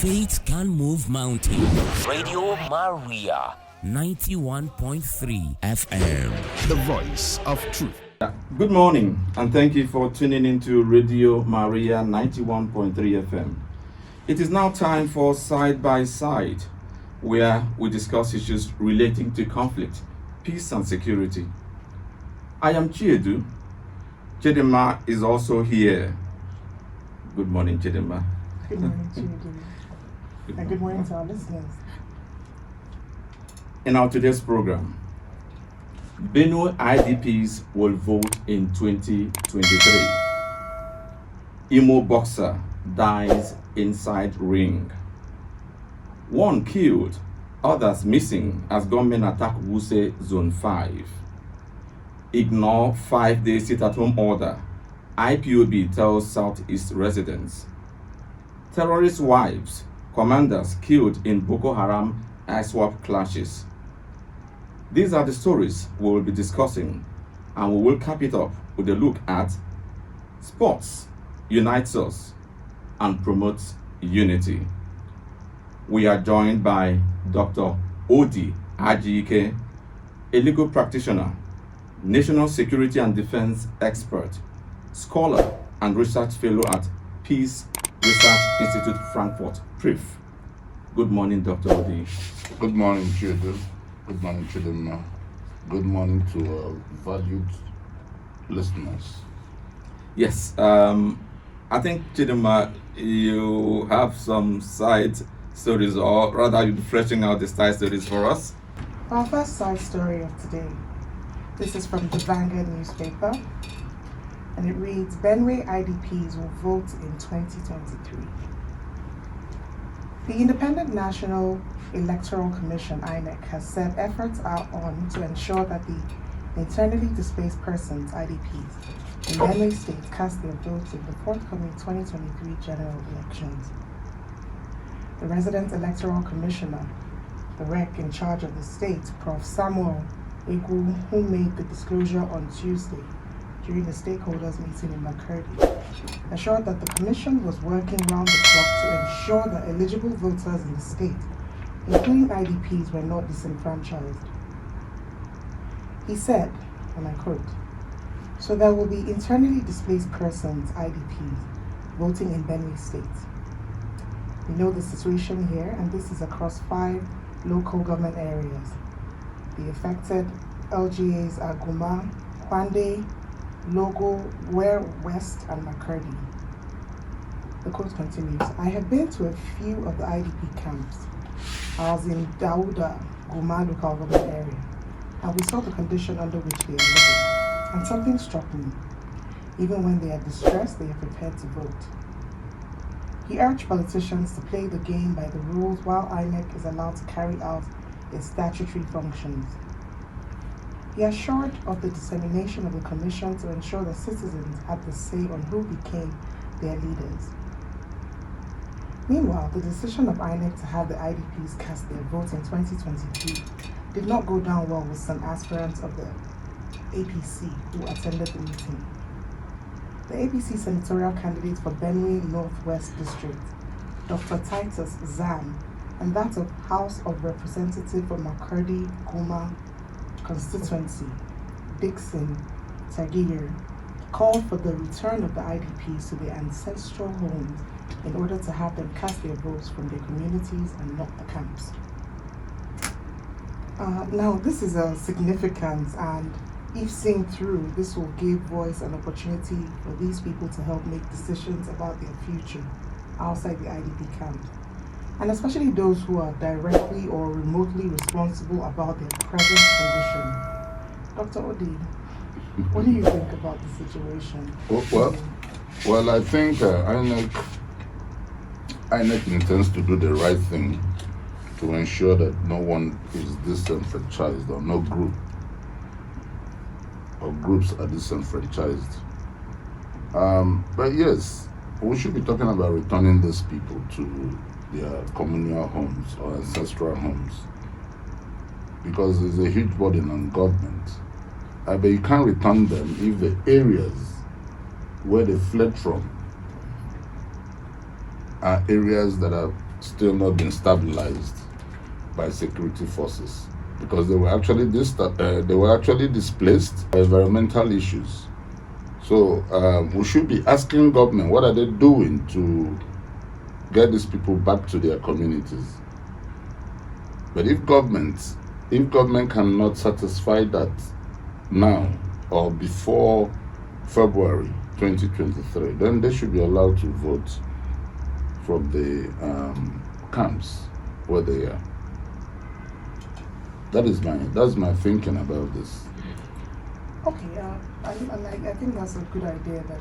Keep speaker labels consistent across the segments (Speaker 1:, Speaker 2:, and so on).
Speaker 1: Faith can move mountains. Radio Maria 91.3 FM.
Speaker 2: The voice of truth.
Speaker 3: Good morning, and thank you for tuning into Radio Maria 91.3 FM. It is now time for Side by Side, where we discuss issues relating to conflict, peace, and security. I am Chiedu. Chidinma is also here. Good morning, Chidinma.
Speaker 4: Good morning, Chidinma. And good morning to our listeners.
Speaker 3: In our today's program, Benue IDPs will vote in 2023. Imo boxer dies inside ring. One killed, others missing as gunmen attack Wuse Zone 5. Ignore 5-day sit-at-home order. IPOB tells Southeast residents. Terrorist wives, commanders killed in Boko Haram ISWAP clashes. These are the stories we will be discussing, and we will cap it up with a look at sports unites us and promotes unity. We are joined by Dr. Odi Ajike, a legal practitioner, national security and defense expert, scholar and research fellow at Peace Research Institute, Frankfurt, PRIF. Good morning, Dr. Odi.
Speaker 5: Good morning, Chiedu. Good morning, Chidinma. Good morning to valued listeners.
Speaker 3: Yes, I think, Chidinma, you have some side stories, or rather you'll be fleshing out the side stories for us.
Speaker 4: Our first side story of today. This is from the Vanguard newspaper, and it reads, Benue IDPs will vote in 2023. The Independent National Electoral Commission, INEC, has said efforts are on to ensure that the internally displaced persons, IDPs, in Benue State cast their votes in the forthcoming 2023 general elections. The Resident Electoral Commissioner, the REC in charge of the state, Prof. Samuel Egu, who made the disclosure on Tuesday during the stakeholders meeting in Makurdi, assured that the commission was working round the clock to ensure that eligible voters in the state, including IDPs, were not disenfranchised. He said, and I quote, "So there will be internally displaced persons, IDPs, voting in Benue State. We know the situation here, and this is across 5 local government areas. The affected LGAs are Guma, Kwande, Logo, Ware West, and Makurdi." The quote continues, "I have been to a few of the IDP camps. I was in Dauda, Guma local government area, and we saw the condition under which they are living. And something struck me. Even when they are distressed, they are prepared to vote." He urged politicians to play the game by the rules while INEC is allowed to carry out its statutory functions. He assured of the dissemination of the commission to ensure that citizens had the say on who became their leaders. Meanwhile, the decision of INEC to have the IDPs cast their vote in 2023 did not go down well with some aspirants of the APC who attended the meeting. The APC senatorial candidate for Benue Northwest District, Dr. Titus Zam, and that of House of Representative for Makurdi Guma constituency, Dixon Tagir, called for the return of the IDPs to their ancestral homes in order to have them cast their votes from their communities and not the camps. Now, this is a significant, and if seen through, this will give voice and opportunity for these people to help make decisions about their future outside the IDP camp, and especially those who are directly or remotely responsible about their present condition. Dr. Odi, what do you think about the situation?
Speaker 5: Well, I think INEC intends to do the right thing to ensure that no one is disenfranchised, or no group or groups are disenfranchised. But yes, we should be talking about returning these people to their communal homes or ancestral homes, because it's a huge burden on government. But you can't return them if the areas where they fled from are areas that are still not been stabilized by security forces, because they were actually displaced by environmental issues. So we should be asking government, what are they doing to get these people back to their communities? But if government cannot satisfy that now or before February 2023, then they should be allowed to vote from the camps where they are. That's my thinking about this.
Speaker 4: Okay, I think that's a good idea that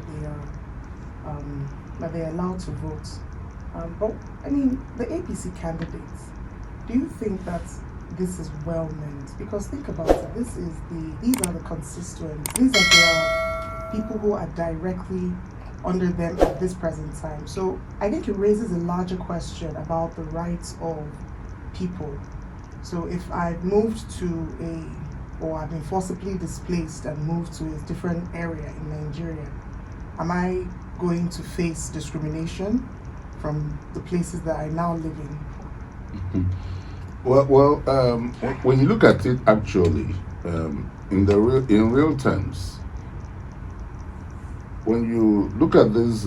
Speaker 4: they're allowed to vote. But I mean, the APC candidates, do you think that this is well meant? Because think about it, these are the constituents, these are the people who are directly under them at this present time. So I think it raises a larger question about the rights of people. So if I've moved or I've been forcibly displaced and moved to a different area in Nigeria, am I going to face discrimination from the places that I now live in?
Speaker 5: Well, when you look at it actually, in real terms, when you look at this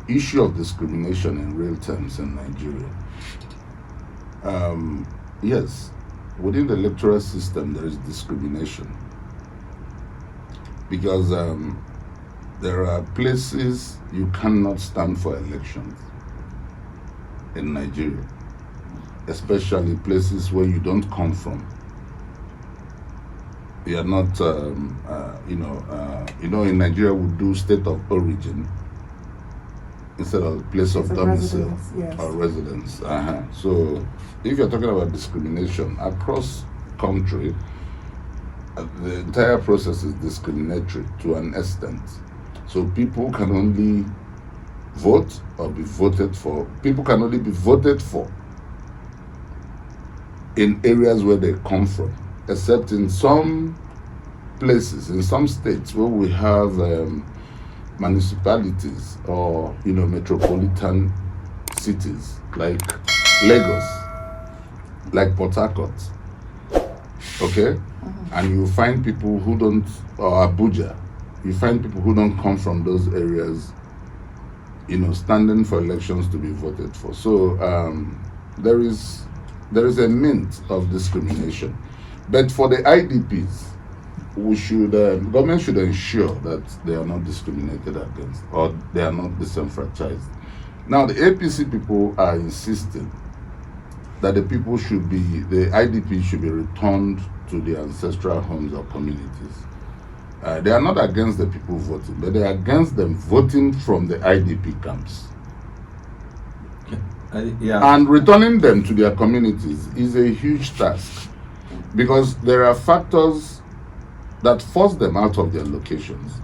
Speaker 5: issue of discrimination in real terms in Nigeria, yes, within the electoral system there is discrimination, because there are places you cannot stand for elections in Nigeria, especially places where you don't come from. You are not, in Nigeria we do state of origin instead of place of domicile or residence. So if you're talking about discrimination across country, the entire process is discriminatory to an extent. So people can only vote or be voted for. People can only be voted for in areas where they come from, except in some places, in some states where we have municipalities or metropolitan cities like Lagos, like Port Harcourt, okay? And you find people who don't, or Abuja, you find people who don't come from those areas, standing for elections to be voted for. So there is a mint of discrimination. But for the IDPs, government should ensure that they are not discriminated against or they are not disenfranchised. Now the APC people are insisting that the IDPs should be returned to their ancestral homes or communities. They are not against the people voting, but they are against them voting from the IDP camps. And returning them to their communities is a huge task, because there are factors that force them out of their locations.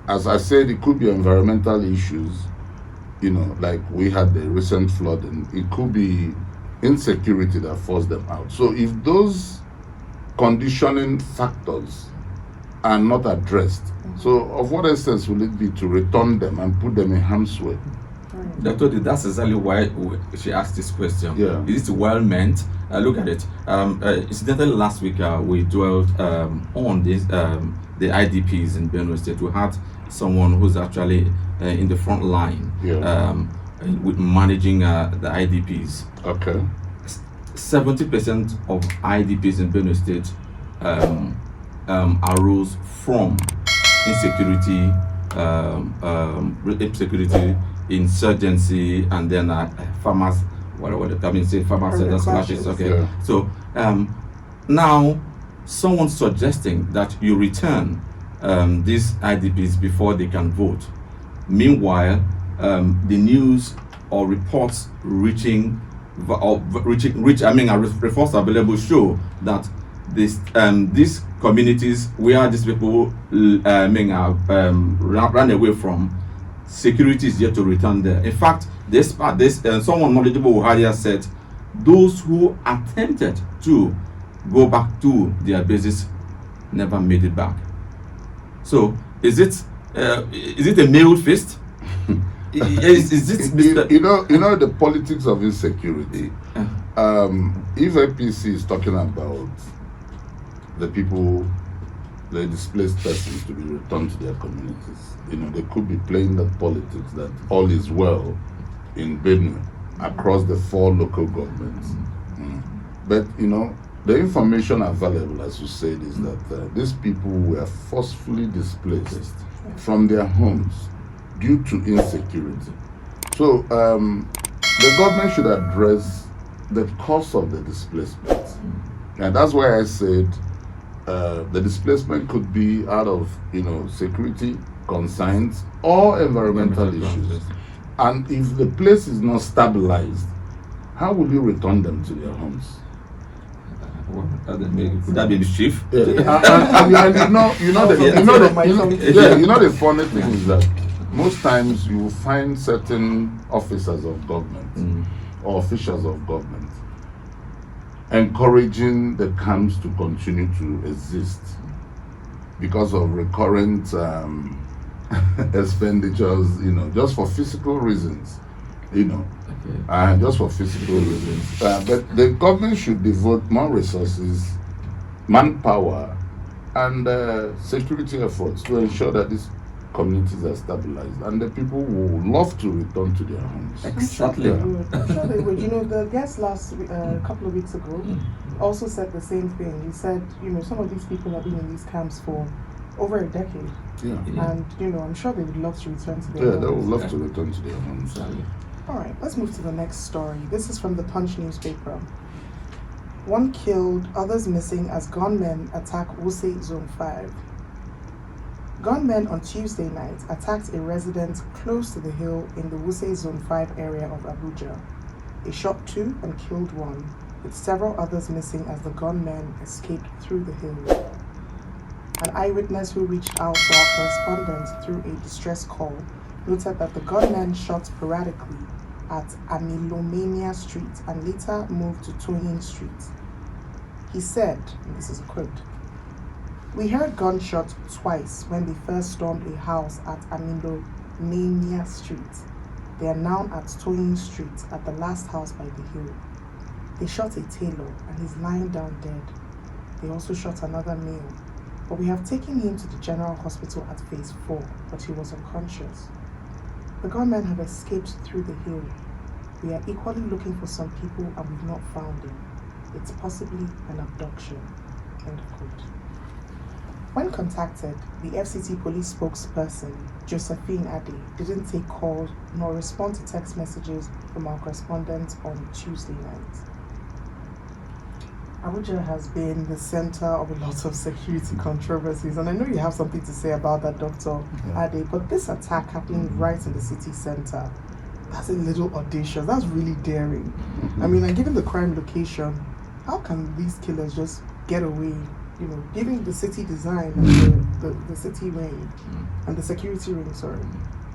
Speaker 5: As I said, it could be environmental issues, like we had the recent flooding. It could be insecurity that forced them out. So if those conditioning factors are not addressed, so of what essence will it be to return them and put them in harm's way?
Speaker 3: Doctor, that's exactly why she asked this question.
Speaker 5: Yeah.
Speaker 3: Is it well meant? Look at it. Incidentally, last week we dwelled on this, the IDPs in Benue State. We had someone who's actually in the front line with managing the IDPs.
Speaker 5: Okay.
Speaker 3: 70% of IDPs in Benue State arose from insecurity, insurgency, and then farmers, farmers clashes. Okay.
Speaker 5: Yeah.
Speaker 3: So now someone's suggesting that you return these IDPs before they can vote. Meanwhile, the news or reports reports available show that these communities where these people ran away from, security is yet to return there. In fact, someone knowledgeable earlier said those who attempted to go back to their bases never made it back. So is it a mailed fist? Is it Mr.
Speaker 5: You know the politics of insecurity. If APC is talking about the people, the displaced persons to be returned to their communities, they could be playing that politics that all is well in Benue across the 4 local governments. But the information available, as you said, is that these people were forcefully displaced from their homes due to insecurity. So the government should address the cause of the displacement. And that's why I said the displacement could be out of security concerns or environmental issues. And if the place is not stabilized, how will you return them to their homes?
Speaker 3: Could that be mischief?
Speaker 5: Yeah. The funny thing is that most times you will find certain officers of government or officials of government encouraging the camps to continue to exist because of recurrent expenditures, just for physical reasons, just for physical reasons. But the government should devote more resources, manpower, and security efforts to ensure that these communities are stabilized and the people will love to return to their homes.
Speaker 3: Exactly.
Speaker 4: I'm sure they would. The guest last couple of weeks ago also said the same thing. He said, some of these people have been in these camps for over a decade.
Speaker 5: Yeah.
Speaker 4: And, I'm sure they would love to return to their homes.
Speaker 5: Yeah, they would love to return to their homes.
Speaker 4: All right, let's move to the next story. This is from the Punch newspaper. 1 killed, others missing as gunmen attack Wuse Zone 5. Gunmen on Tuesday night attacked a residence close to the hill in the Wuse Zone 5 area of Abuja. They shot 2 and killed 1, with several others missing as the gunmen escaped through the hill. An eyewitness who reached out to our correspondent through a distress call noted that the gunmen shot sporadically at Amilomania Street and later moved to Toyin Street. He said, and this is a quote, "We heard gunshots twice when they first stormed a house at Amilomania Street. They are now at Toyin Street at the last house by the hill. They shot a tailor and he's lying down dead. They also shot another male, but we have taken him to the general hospital at phase 4, but he was unconscious. The gunmen have escaped through the hill. We are equally looking for some people and we've not found them. It's possibly an abduction." End of quote. When contacted, the FCT police spokesperson, Josephine Ade, didn't take calls nor respond to text messages from our correspondent on Tuesday night. Abuja has been the center of a lot of security controversies, and I know you have something to say about that, Dr. Ade, but this attack happening right in the city center, that's a little audacious. That's really daring. I mean, and given the crime location, how can these killers just get away, given the city design and the city ring and the security ring, sorry?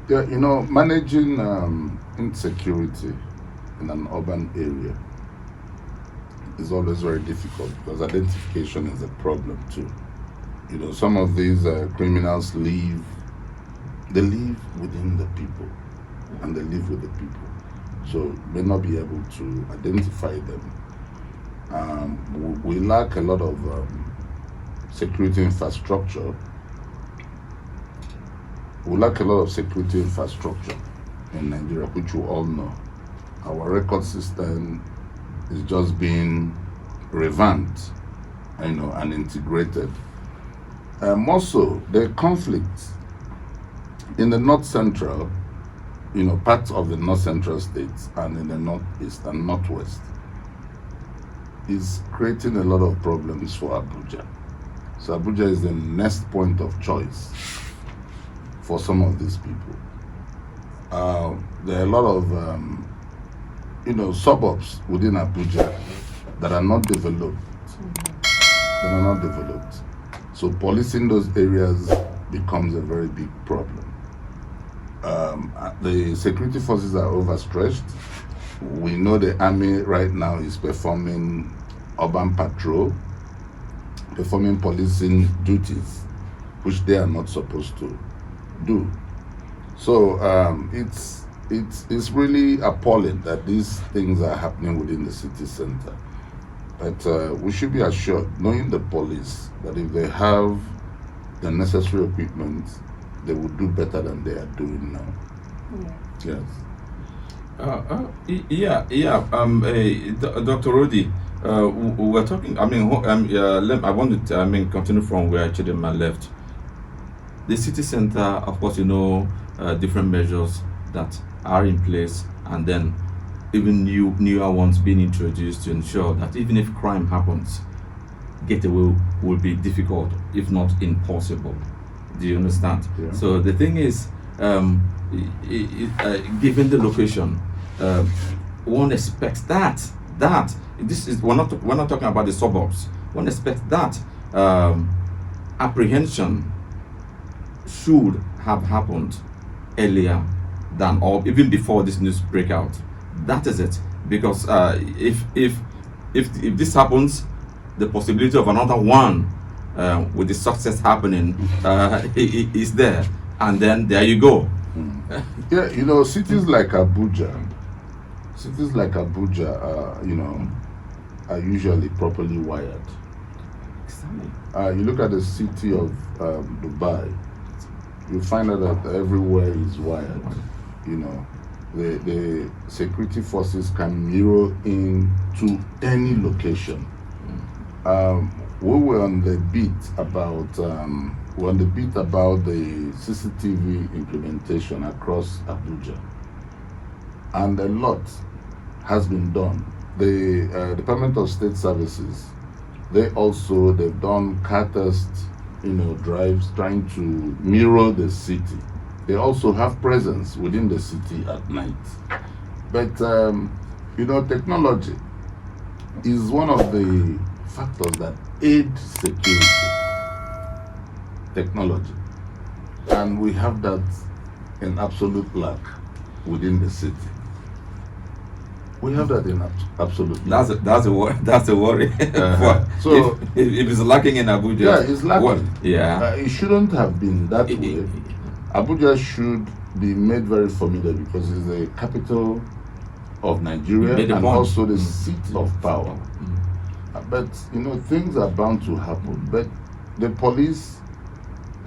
Speaker 5: Yeah, managing insecurity in an urban area is always very difficult because identification is a problem too. Some of these criminals live within the people and they live with the people, so may not be able to identify them. We lack a lot of security infrastructure. We lack a lot of security infrastructure in Nigeria, which you all know. Our record system is just being revamped, and integrated. More so, the conflict in the North Central, parts of the North Central states and in the Northeast and Northwest is creating a lot of problems for Abuja. So Abuja is the next point of choice for some of these people. There are a lot of suburbs within Abuja that are not developed. So policing those areas becomes a very big problem. The security forces are overstretched. We know the army right now is performing urban patrol, performing policing duties, which they are not supposed to do. So it's it's really appalling that these things are happening within the city center. But we should be assured, knowing the police, that if they have the necessary equipment, they will do better than they are doing now. Yes.
Speaker 3: Dr. Rodi, we're talking. I want to continue from where Chidinma left. The city center, of course, different measures that are in place, and then even newer ones being introduced to ensure that even if crime happens, getaway will be difficult, if not impossible. Do you understand?
Speaker 5: Yeah.
Speaker 3: So the thing is, given the location, one expects that this is we're not talking about the suburbs. One expects that apprehension should have happened earlier than, or even before this news breakout. That is it, because if this happens, the possibility of another one with the success happening is there, and then there you go.
Speaker 5: Yeah, cities like Abuja, are usually properly wired. You look at the city of Dubai, you find out that everywhere is wired. The security forces can mirror into any location. We were on the beat about the CCTV implementation across Abuja, and a lot has been done. The Department of State Services, they've done car tests, drives trying to mirror the city. They also have presence within the city at night. But technology is one of the factors that aid security. Technology, and we have that in absolute lack within the city. We have that in absolute lack.
Speaker 3: That's a worry.
Speaker 5: So
Speaker 3: if it's lacking in Abuja,
Speaker 5: yeah, it's lacking. It shouldn't have been that way. Abuja should be made very familiar because it's the capital of Nigeria and also the seat of power. But things are bound to happen. But the police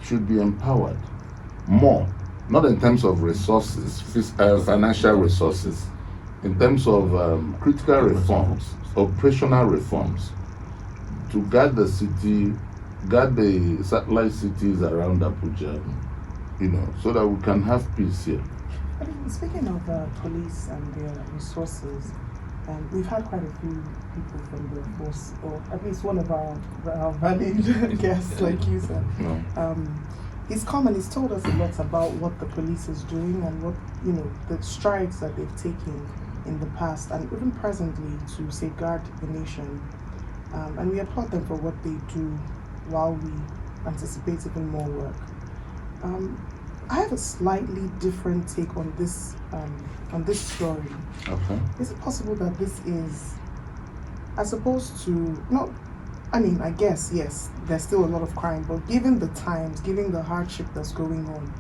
Speaker 5: should be empowered more, not in terms of resources, financial resources, in terms of critical reforms, operational reforms, to guard the city, guard the satellite cities around Abuja, so that we can have peace here.
Speaker 4: Speaking of police and their resources, we've had quite a few people from the force, or at least one of our valued guests, like you said. He's come and he's told us a lot about what the police is doing and what, the strides that they've taken in the past and even presently to safeguard the nation. And we applaud them for what they do while we anticipate even more work. I have a slightly different take on this story.
Speaker 5: Okay.
Speaker 4: Is it possible that this is, as opposed to, I guess, yes, there's still a lot of crime, but given the times, given the hardship that's going on,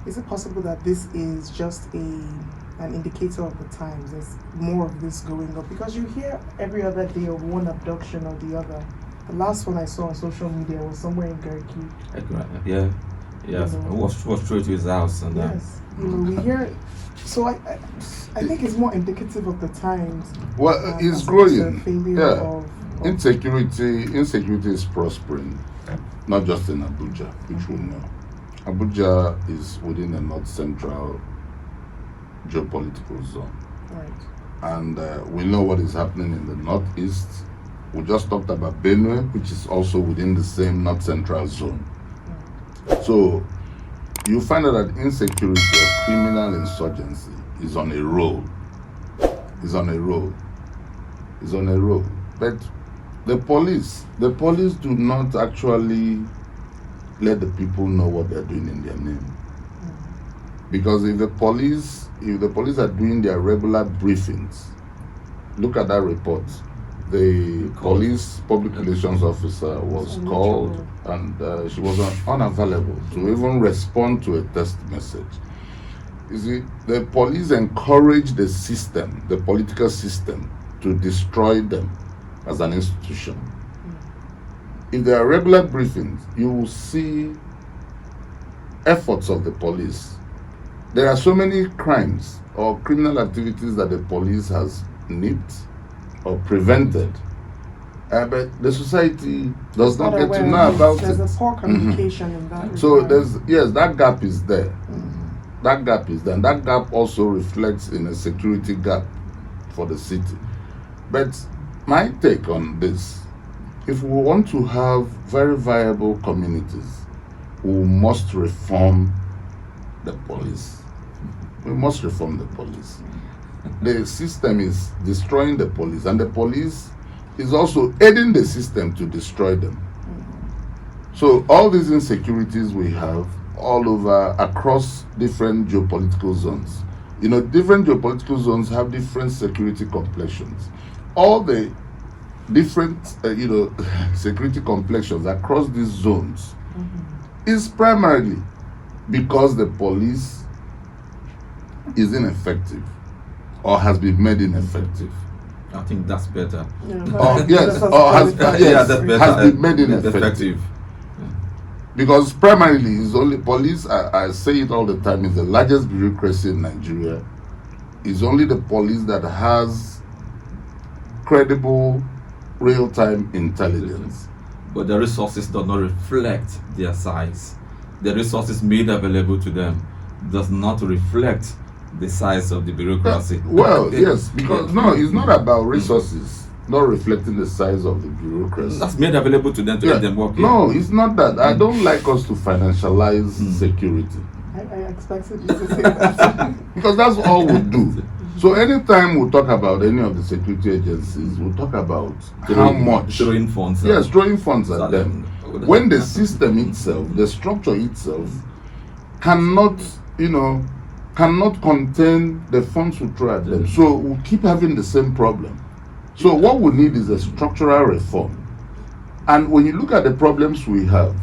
Speaker 4: is it possible that this is just an indicator of the times? There's more of this going on? Because you hear every other day of one abduction or the other. The last one I saw on social media was somewhere in Garki.
Speaker 3: Yeah. Yes, was straight to his house and
Speaker 4: yes, we hear. So I think it's more indicative of the times.
Speaker 5: Well, it's growing. Insecurity is prospering, not just in Abuja, which we know. Abuja is within the north central geopolitical zone.
Speaker 4: Right.
Speaker 5: And we know what is happening in the northeast. We just talked about Benue, which is also within the same north central zone. So you find out that insecurity or criminal insurgency is on a roll. But the police do not actually let the people know what they're doing in their name. Because if the police are doing their regular briefings, look at that report. The police public relations officer was called and she was unavailable to even respond to a text message. You see, the police encourage the system, the political system, to destroy them as an institution. If there are regular briefings, you will see efforts of the police. There are so many crimes or criminal activities that the police has nipped or prevented, but the society does not get to know about
Speaker 4: There's
Speaker 5: it.
Speaker 4: a poor communication in that.
Speaker 5: So
Speaker 4: regard.
Speaker 5: that gap is there. That gap is there, and that gap also reflects in a security gap for the city. But my take on this, if we want to have very viable communities, we must reform the police. We must reform the police. The system is destroying the police, and the police is also aiding the system to destroy them. So all these insecurities we have all over, across different geopolitical zones. You know, different geopolitical zones have different security complexions. All the different, security complexions across these zones is primarily because the police is ineffective or has been made ineffective.
Speaker 3: I think that's better.
Speaker 5: Has been made ineffective. Because primarily is only police, I say it all the time, is the largest bureaucracy in Nigeria. It's only the police that has credible real-time intelligence.
Speaker 3: But the resources do not reflect their size. The resources made available to them does not reflect the size of the bureaucracy.
Speaker 5: Yes, because no, it's not about resources not reflecting the size of the bureaucracy.
Speaker 3: That's made available to them to let them work.
Speaker 5: No, it's not that. I don't like us to financialize security.
Speaker 4: I expected you to say that.
Speaker 5: Because that's all we do. So anytime we talk about any of the security agencies, we talk about how much
Speaker 3: throwing funds.
Speaker 5: Throwing funds at them. When the system itself, the structure itself, cannot contain the funds we throw at them. So we'll keep having the same problem. So what we need is a structural reform. And when you look at the problems we have,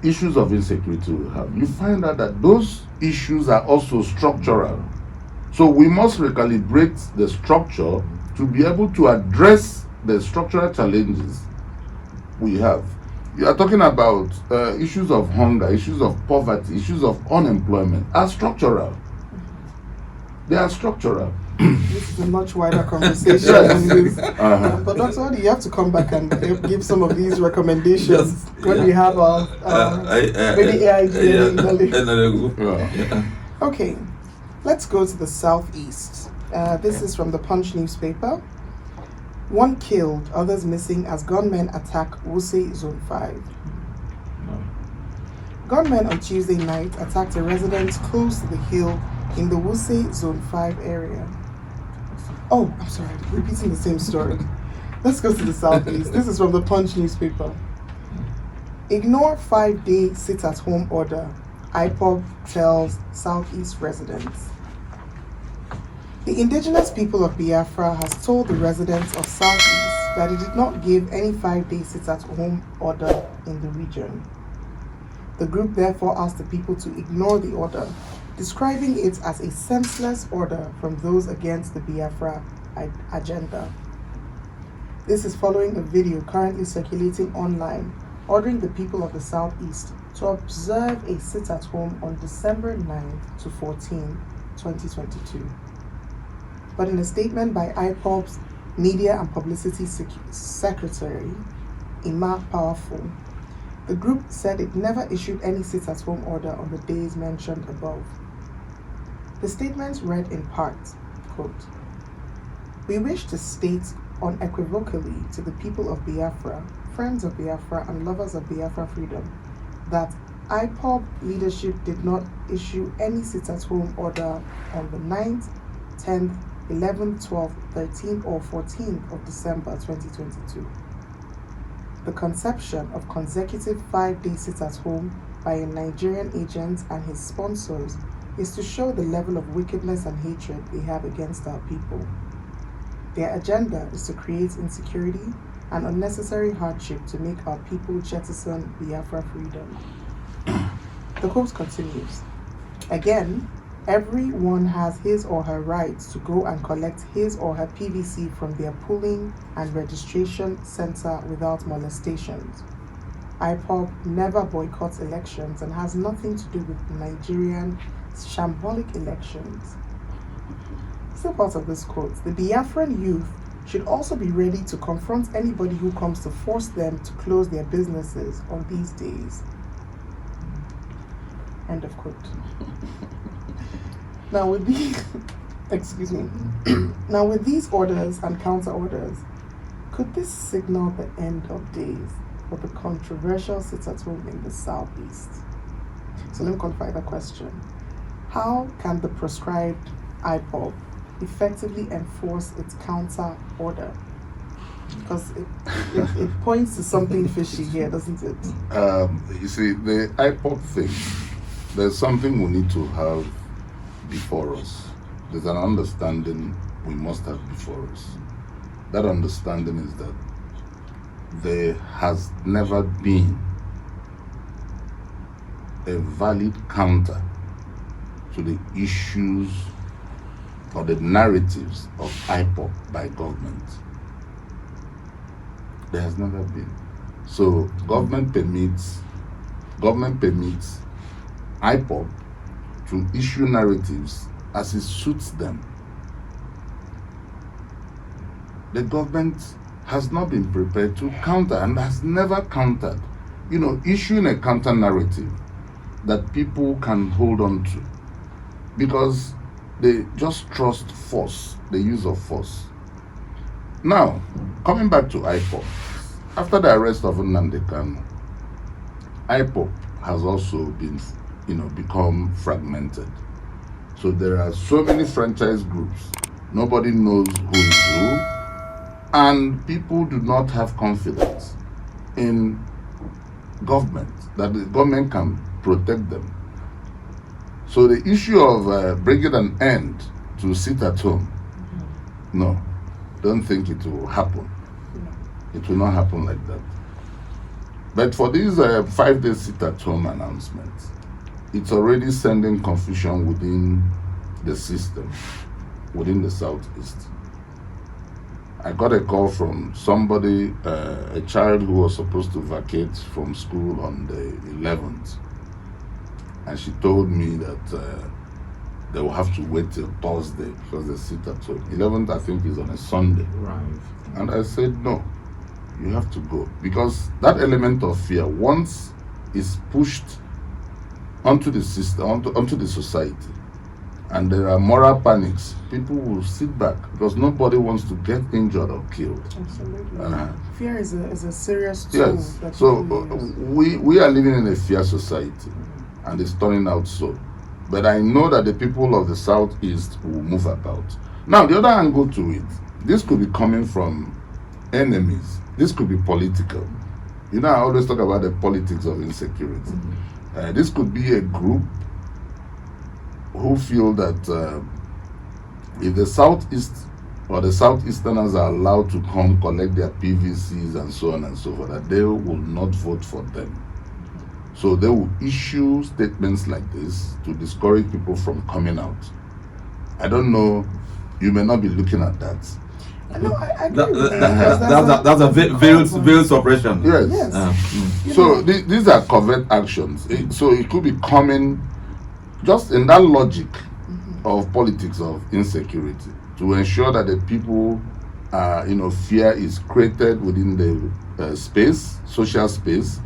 Speaker 5: issues of insecurity we have, you find out that those issues are also structural. So we must recalibrate the structure to be able to address the structural challenges we have. You are talking about issues of hunger, issues of poverty, issues of unemployment are structural. They are structural.
Speaker 4: This is a much wider conversation on this. But Dr. Odi, you have to come back and give some of these recommendations when we have our maybe AIG. Okay, let's go to the southeast. This is from the Punch newspaper. 1 killed, others missing as gunmen attack Wuse Zone 5. Gunmen on Tuesday night attacked a residence close to the hill in the Wuse Zone 5 area. Oh, I'm sorry, repeating the same story. Let's go to the southeast. This is from the Punch newspaper. Ignore 5-day sit-at-home order, IPOB tells southeast residents. The indigenous people of Biafra has told the residents of southeast that it did not give any 5-day sit-at-home order in the region. The group therefore asked the people to ignore the order, describing it as a senseless order from those against the Biafra agenda. This is following a video currently circulating online ordering the people of the Southeast to observe a sit-at-home on December 9 to 14, 2022. But in a statement by IPOB's Media and Publicity Secretary, Ima Powerful, the group said it never issued any sit-at-home order on the days mentioned above. The statement read in part, quote, "We wish to state unequivocally to the people of Biafra, friends of Biafra and lovers of Biafra freedom, that IPOB leadership did not issue any sit-at-home order on the 9th, 10th, 11th, 12th, 13th or 14th of December 2022. The conception of consecutive 5-day sit-at-home by a Nigerian agent and his sponsors is to show the level of wickedness and hatred they have against our people. Their agenda is to create insecurity and unnecessary hardship to make our people jettison Biafra freedom." The quote continues, "Again, Everyone has his or her rights to go and collect his or her PVC from their polling and registration center without molestations. IPOB never boycotts elections and has nothing to do with Nigerian shambolic elections. Still part of this quote, the Biafran youth should also be ready to confront anybody who comes to force them to close their businesses on these days. End of quote. Now with these, excuse me, now with these orders and counter orders, could this signal the end of days for the controversial sit-at-home in the Southeast? So let me qualify the question. How can the proscribed IPOB effectively enforce its counter order? Because it points to something fishy here, doesn't it?
Speaker 5: You see, the IPOB thing, there's something we need to have before us. There's an understanding we must have before us. That understanding is that there has never been a valid counter to the issues or the narratives of IPOB by government. There has never been. So government permits IPOB to issue narratives as it suits them. The government has not been prepared to counter and has never countered. Issuing a counter narrative that people can hold on to, because they just trust force, the use of force. Now, coming back to IPOB, after the arrest of Nnamdi Kanu, IPOB has also been, become fragmented. So there are so many franchise groups, nobody knows who is who, and people do not have confidence in government, that the government can protect them. So the issue of bringing an end to sit at home, no, don't think it will happen. It will not happen like that. But for these 5-day sit at home announcements, it's already sending confusion within the system, within the Southeast. I got a call from somebody, a child who was supposed to vacate from school on the 11th. And she told me that they will have to wait till Thursday because they sit at home. 11th, I think, is on a Sunday.
Speaker 3: Right.
Speaker 5: And I said, no, you have to go. Because that element of fear, once is pushed onto the system, onto the society, and there are moral panics, people will sit back because nobody wants to get injured or killed.
Speaker 4: Absolutely. Fear is a serious tool.
Speaker 5: Yes.
Speaker 4: That
Speaker 5: So
Speaker 4: use.
Speaker 5: we are living in a fear society, and it's turning out so. But I know that the people of the Southeast will move about. Now, the other angle to it, this could be coming from enemies. This could be political. I always talk about the politics of insecurity. This could be a group who feel that if the Southeast or the Southeasterners are allowed to come collect their PVCs and so on and so forth, that they will not vote for them. So they will issue statements like this to discourage people from coming out. I don't know, you may not be looking at that.
Speaker 4: No, I agree with that.
Speaker 3: That's a veiled suppression.
Speaker 5: Yes. So these are covert actions. So it could be coming just in that logic of politics of insecurity to ensure that the people, fear is created within the social space,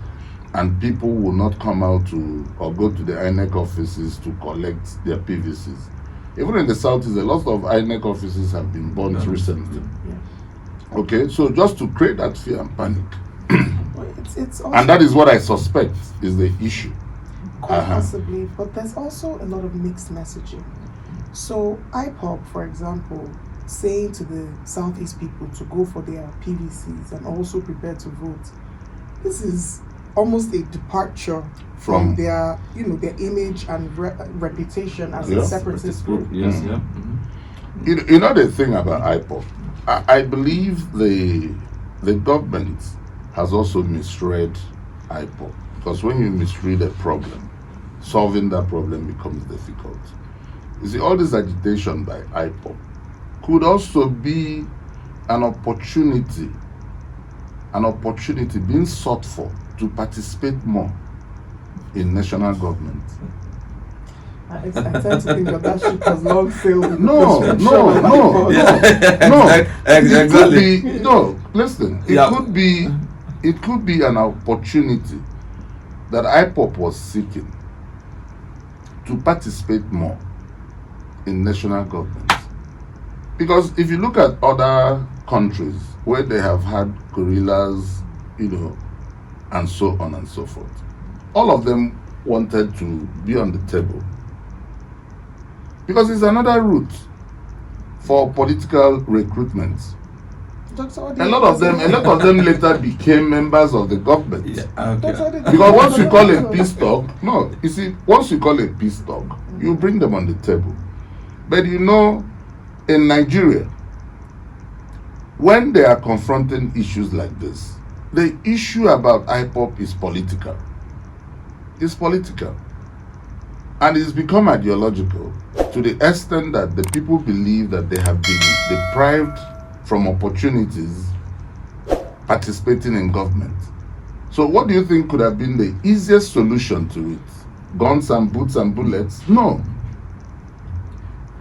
Speaker 5: and people will not come out or go to the INEC offices to collect their PVCs. Even in the Southeast, a lot of INEC offices have been burnt recently.
Speaker 4: Yeah.
Speaker 5: Okay, so just to create that fear and panic.
Speaker 4: It's also,
Speaker 5: And that is what I suspect is the issue.
Speaker 4: quite possibly, but there's also a lot of mixed messaging. So IPOB, for example, saying to the Southeast people to go for their PVCs and also prepare to vote, this is almost a departure from their, their image and reputation as a separatist group.
Speaker 3: Yes,
Speaker 5: You know the thing about IPOB, I believe the government has also misread IPOB, because when you misread a problem, solving that problem becomes difficult. You see, all this agitation by IPOB could also be an opportunity being sought for to participate more in national government.
Speaker 4: I tend to think that ship has long sailed.
Speaker 5: No.
Speaker 3: Exactly.
Speaker 5: Listen. It could be an opportunity that IPOB was seeking to participate more in national government. Because if you look at other countries where they have had guerrillas, and so on and so forth, all of them wanted to be on the table. Because it's another route for political recruitment. A lot of them later became members of the government.
Speaker 3: Yeah, okay.
Speaker 5: Because once you call a peace talk, once you call a peace talk, you bring them on the table. But in Nigeria, when they are confronting issues like this, the issue about IPOB is political. It's political. And it's become ideological to the extent that the people believe that they have been deprived from opportunities participating in government. So what do you think could have been the easiest solution to it? Guns and boots and bullets? No.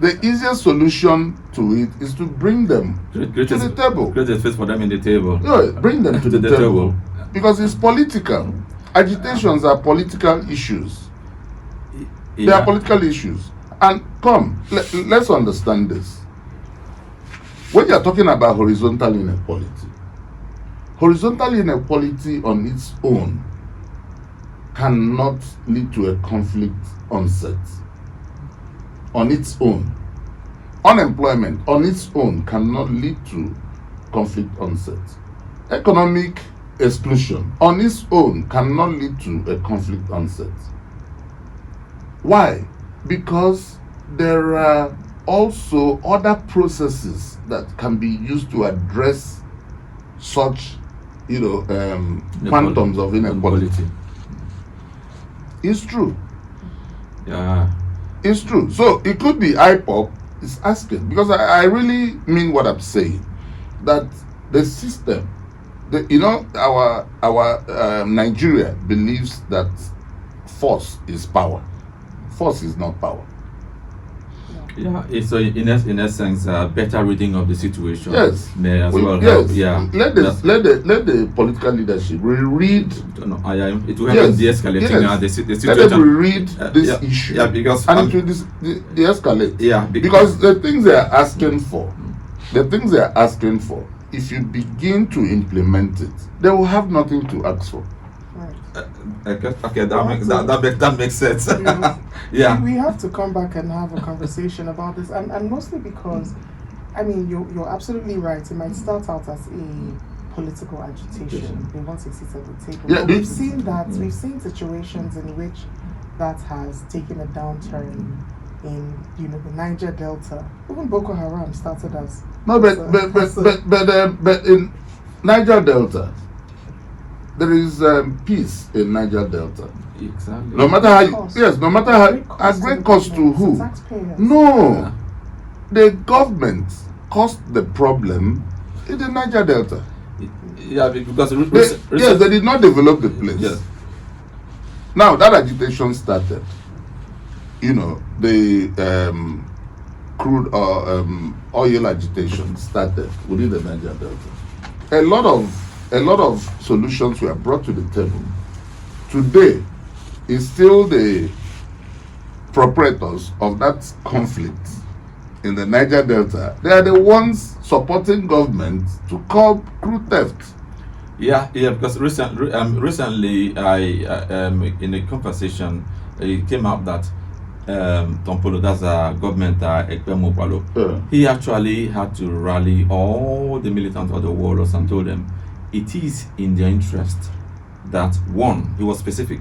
Speaker 5: The easiest solution to it is to bring them to the table.
Speaker 3: Create a space for them in the table.
Speaker 5: Yeah, bring them to the table. Because it's political. Agitations are political issues. They are political issues. And let's understand this. When you are talking about horizontal inequality on its own cannot lead to a conflict onset. On its own. Unemployment on its own cannot lead to conflict onset. Economic exclusion on its own cannot lead to a conflict onset. Why? Because there are also other processes that can be used to address such, quantums of inequality. It's true.
Speaker 3: Yeah.
Speaker 5: It's true. So it could be IPOB is asking, because I really mean what I'm saying, that the system, our Nigeria believes that force is power. Force is not power.
Speaker 3: Yeah, it's in essence a better reading of the situation.
Speaker 5: Yes,
Speaker 3: may as well
Speaker 5: yes.
Speaker 3: help. Yeah,
Speaker 5: let the political leadership reread.
Speaker 3: It will help de-escalating the situation.
Speaker 5: Let them reread this issue.
Speaker 3: Yeah, because
Speaker 5: and it will de-escalate.
Speaker 3: Yeah,
Speaker 5: because the things they are asking for, if you begin to implement it, they will have nothing to ask for.
Speaker 3: Okay, that makes sense. Yeah,
Speaker 4: we have to come back and have a conversation about this, and mostly because, you're absolutely right. It might start out as a political agitation. They want a seat at the table.
Speaker 5: Yeah,
Speaker 4: we've seen that. We've seen situations in which that has taken a downturn. In the Niger Delta, even Boko Haram started as
Speaker 5: but in Niger Delta, there is peace in Niger Delta.
Speaker 3: Exactly.
Speaker 5: No matter how, at great cost to who?
Speaker 4: Taxpayers.
Speaker 5: No, the government caused the problem in the Niger Delta.
Speaker 3: Yeah, because
Speaker 5: they did not develop the place.
Speaker 3: Yes.
Speaker 5: Now that agitation started. The crude oil agitation started within the Niger Delta. A lot of solutions were brought to the table. Today, it's still the proprietors of that conflict in the Niger Delta. They are the ones supporting government to curb crude theft.
Speaker 3: Yeah, because recently I in a conversation it came out that Tompolo, that's a government Ekpemopalo. He actually had to rally all the militants of the warlords and told them it is in their interest that one, he was specific,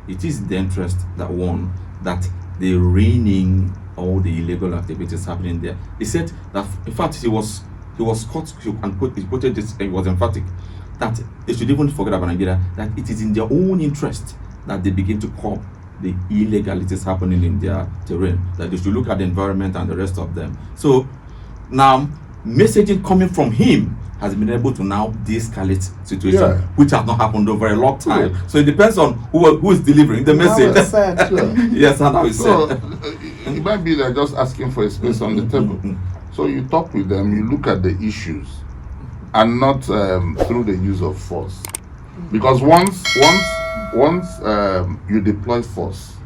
Speaker 3: it is in their interest that they rein in all the illegal activities happening there. He said that in fact he was caught and he quoted this, he was emphatic that they should even forget about Nigeria, that it is in their own interest that they begin to curb the illegalities happening in their terrain, that they should look at the environment and the rest of them. So now, messaging coming from him has been able to now de-escalate situation, which has not happened over a long time. So it depends on who is delivering the message. Yes, and how it's said.
Speaker 5: It might be they're just asking for a space on the table. So you talk with them, you look at the issues, and not through the use of force. Because once you deploy force,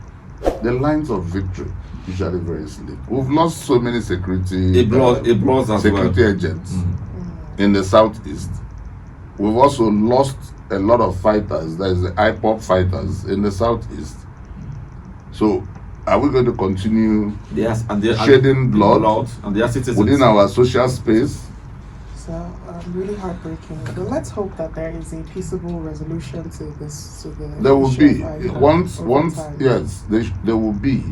Speaker 5: the lines of victory usually very slim. We've lost so many security agents in the southeast. We've also lost a lot of fighters. There's the IPOP fighters in the southeast. So are we going to continue shedding blood
Speaker 3: and their citizens
Speaker 5: within our social space?
Speaker 4: So really heartbreaking. But let's hope that there is a peaceable resolution to this.
Speaker 5: There will be there will be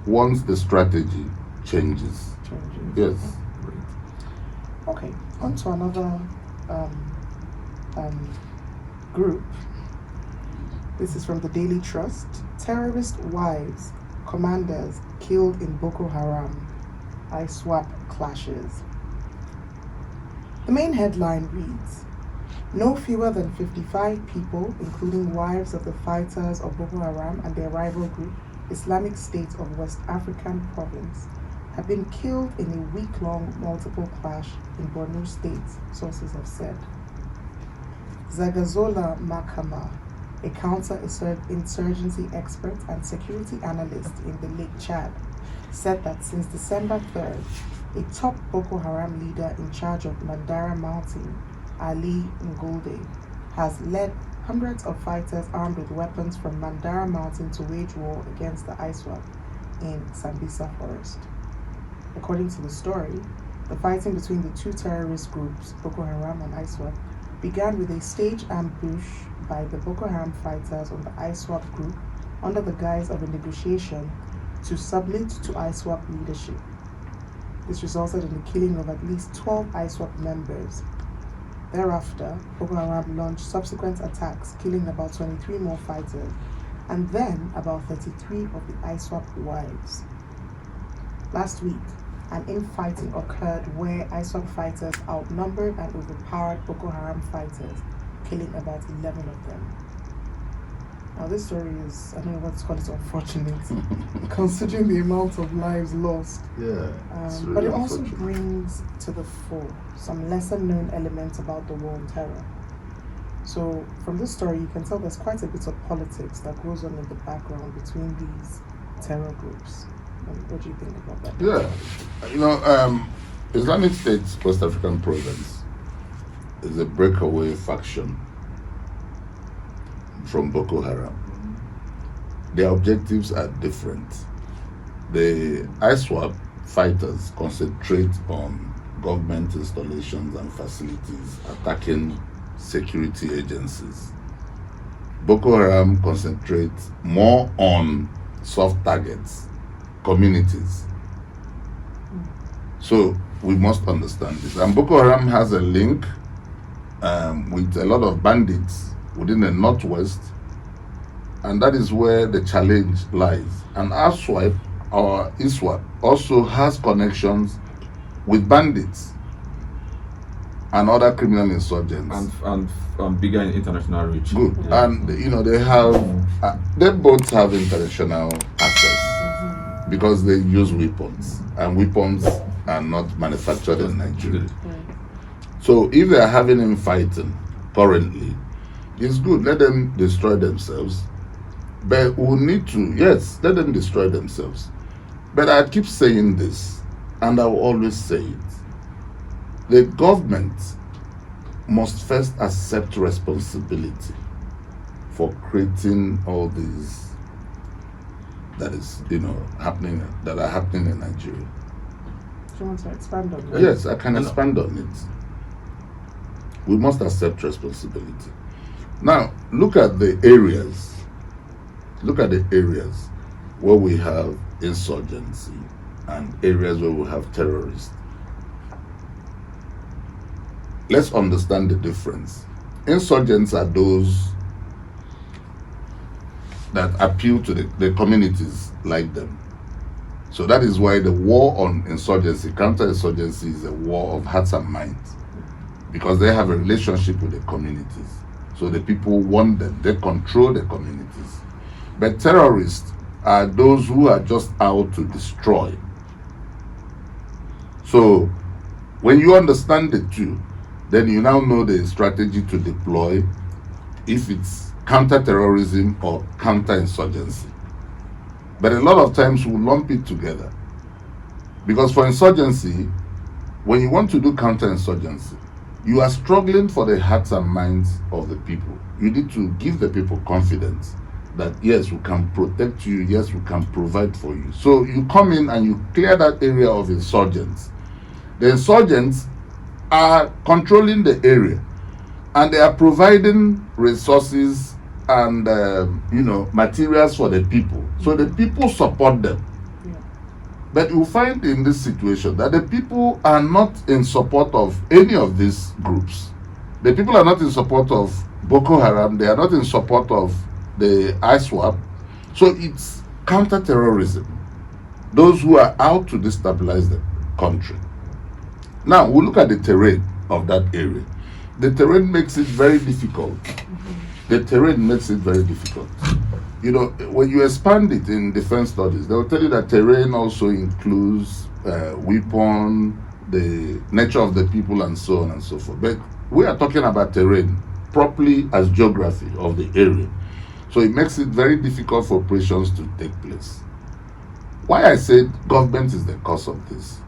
Speaker 5: once the strategy changes. Yes.
Speaker 4: Okay. On to another group. This is from the Daily Trust. Terrorist wives, commanders killed in Boko Haram. ISWAP clashes. The main headline reads, no fewer than 55 people, including wives of the fighters of Boko Haram and their rival group, Islamic State of West African Province, have been killed in a week-long multiple clash in Borno State, sources have said. Zagazola Makama, a counter-insurgency expert and security analyst in the Lake Chad, said that since December 3rd, a top Boko Haram leader in charge of Mandara Mountain, Ali Ngolde, has led hundreds of fighters armed with weapons from Mandara Mountain to wage war against the ISWAP in Sambisa Forest. According to the story, the fighting between the two terrorist groups, Boko Haram and ISWAP, began with a staged ambush by the Boko Haram fighters on the ISWAP group under the guise of a negotiation to submit to ISWAP leadership. This resulted in the killing of at least 12 ISWAP members. Thereafter, Boko Haram launched subsequent attacks, killing about 23 more fighters, and then about 33 of the ISWAP wives. Last week, an infighting occurred where ISWAP fighters outnumbered and overpowered Boko Haram fighters, killing about 11 of them. Now this story is, I don't know what to call it, unfortunate, considering the amount of lives lost.
Speaker 5: Yeah. Really
Speaker 4: but it also brings to the fore some lesser known elements about the war on terror. So from this story, you can tell there's quite a bit of politics that goes on in the background between these terror groups. What do you think about that?
Speaker 5: Yeah. Islamic State's West African Province is a breakaway faction from Boko Haram. Their objectives are different. The ISWAP fighters concentrate on government installations and facilities, attacking security agencies. Boko Haram concentrates more on soft targets, communities. So we must understand this. And Boko Haram has a link with a lot of bandits within the northwest, and that is where the challenge lies. And ISWAP also has connections with bandits and other criminal insurgents
Speaker 3: and bigger international reach.
Speaker 5: Good.
Speaker 3: Yeah.
Speaker 5: And they both have international access because they use weapons, and weapons are not manufactured in Nigeria. So if they are having him fighting currently, it's good, let them destroy themselves. But we need to, yes, let them destroy themselves. But I keep saying this, and I will always say it. The government must first accept responsibility for creating all these that are happening in Nigeria.
Speaker 4: Do you want to expand on that?
Speaker 5: Yes, I can expand on it. We must accept responsibility. Now, look at the areas where we have insurgency and areas where we have terrorists. Let's understand the difference. Insurgents are those that appeal to the communities like them. So that is why the war on insurgency, counter-insurgency, is a war of hearts and minds, because they have a relationship with the communities. So the people want them, they control the communities. But terrorists are those who are just out to destroy. So when you understand the two, then you now know the strategy to deploy, if it's counter-terrorism or counter-insurgency. But a lot of times we lump it together. Because for insurgency, when you want to do counter-insurgency, you are struggling for the hearts and minds of the people. You need to give the people confidence that yes, we can protect you, yes, we can provide for you. So you come in and you clear that area of insurgents. The insurgents are controlling the area, and they are providing resources and materials for the people. So the people support them.
Speaker 4: Yeah.
Speaker 5: But you find in this situation that the people are not in support of any of these groups. The people are not in support of Boko Haram. They are not in support of the ISWAP. So it's counter-terrorism. Those who are out to destabilize the country. Now, we look at the terrain of that area. The terrain makes it very difficult. The terrain makes it very difficult. You know, when you expand it in defense studies, they will tell you that terrain also includes weapon, the nature of the people, and so on and so forth. But we are talking about terrain properly as geography of the area. So it makes it very difficult for operations to take place. Why I said government is the cause of this.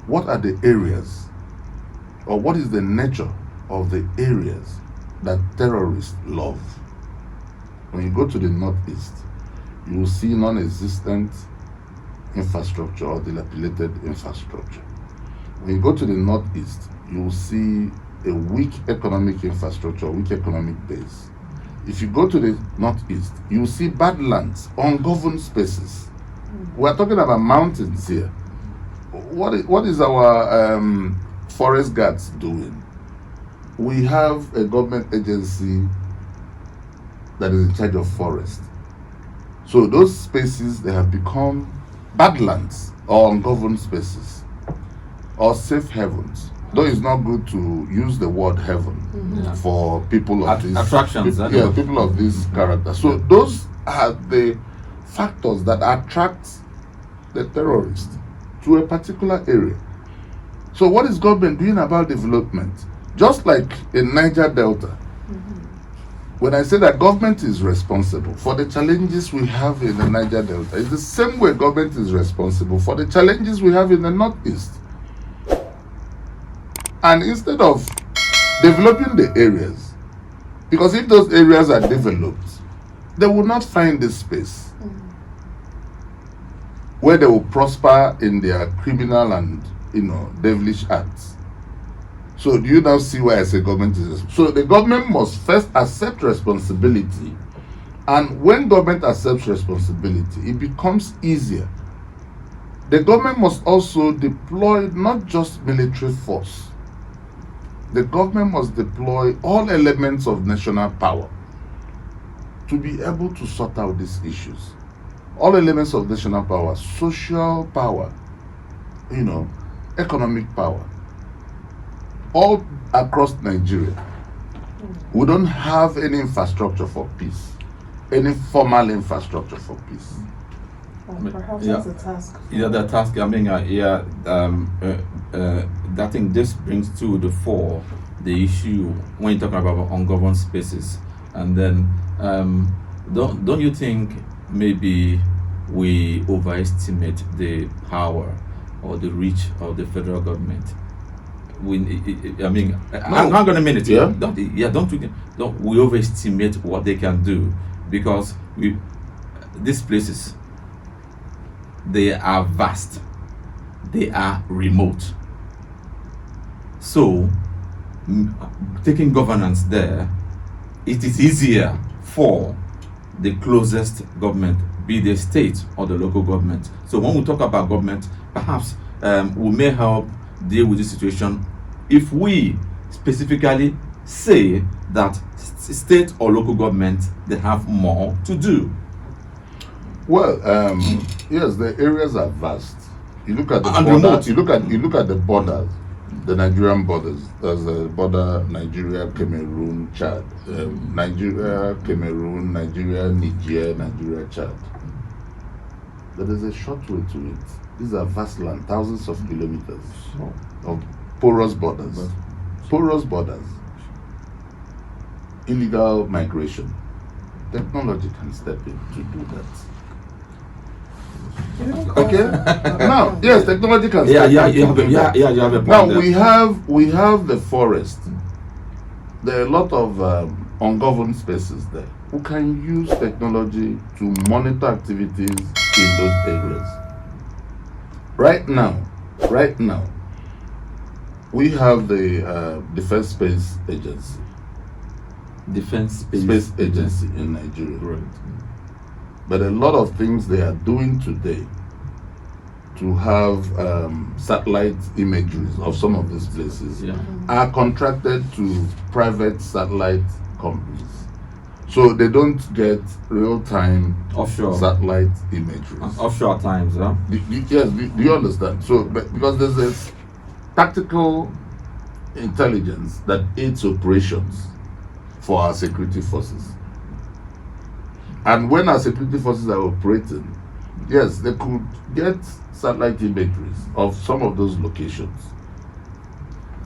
Speaker 5: What are the areas, or what is the nature of the areas that terrorists love? When you go to the northeast, you will see non-existent infrastructure or dilapidated infrastructure. When you go to the northeast, you will see a weak economic infrastructure, weak economic base. If you go to the northeast, you will see badlands, ungoverned spaces. We are talking about mountains here. What is our forest guards doing? We have a government agency that is in charge of forest. So those spaces, they have become badlands or ungoverned spaces or safe havens. Though it's not good to use the word heaven for people of this
Speaker 3: attractions.
Speaker 5: People of this character. So those are the factors that attract the terrorists to a particular area. So what is government doing about development? Just like in Niger Delta, when I say that government is responsible for the challenges we have in the Niger Delta, it's the same way government is responsible for the challenges we have in the Northeast. And instead of developing the areas, because if those areas are developed, they will not find this space where they will prosper in their criminal and devilish acts. So do you now see why I say government is? So the government must first accept responsibility, and when government accepts responsibility, it becomes easier. The government must also deploy not just military force. The government must deploy all elements of national power to be able to sort out these issues. All elements of national power, social power, economic power, all across Nigeria. We don't have any infrastructure for peace, any formal infrastructure for peace.
Speaker 4: Perhaps that's a task.
Speaker 3: Yeah, the task. I mean, I think this brings to the fore the issue when you're talking about ungoverned spaces, and then don't you think maybe we overestimate the power or the reach of the federal government? Hang on a minute.
Speaker 5: Yeah.
Speaker 3: Don't we overestimate what they can do, because these places, they are vast, they are remote. So taking governance there, it is easier for the closest government, be the state or the local government. So when we talk about government, perhaps we may help deal with this situation if we specifically say that state or local government, they have more to do?
Speaker 5: Well, yes, the areas are vast. You look at the
Speaker 3: And
Speaker 5: border,
Speaker 3: remote.
Speaker 5: you look at the borders, the Nigerian borders. There's a border: Nigeria, Cameroon, Chad, Nigeria, Cameroon, Nigeria, Niger, Nigeria, Chad. But there's a short way to it. These are vast land, thousands of kilometers of porous borders. Porous borders. Illegal migration. Technology can step in to do that. Okay. Now, yes, technology can.
Speaker 3: Yeah,
Speaker 5: step in
Speaker 3: you
Speaker 5: to
Speaker 3: have
Speaker 5: do
Speaker 3: a,
Speaker 5: that.
Speaker 3: you have a point
Speaker 5: Now
Speaker 3: there.
Speaker 5: we have the forest. There are a lot of ungoverned spaces there. Who can use technology to monitor activities in those areas? Right now, we have the Defense Space Agency.
Speaker 3: Defense
Speaker 5: Space Agency in Nigeria.
Speaker 3: Right.
Speaker 5: But a lot of things they are doing today to have satellite imageries of some of these places are contracted to private satellite companies. So they don't get real-time
Speaker 3: Offshore.
Speaker 5: satellite imageries.
Speaker 3: Offshore times, huh?
Speaker 5: Yes, do you understand? So, because there's this tactical intelligence that aids operations for our security forces. And when our security forces are operating, yes, they could get satellite imageries of some of those locations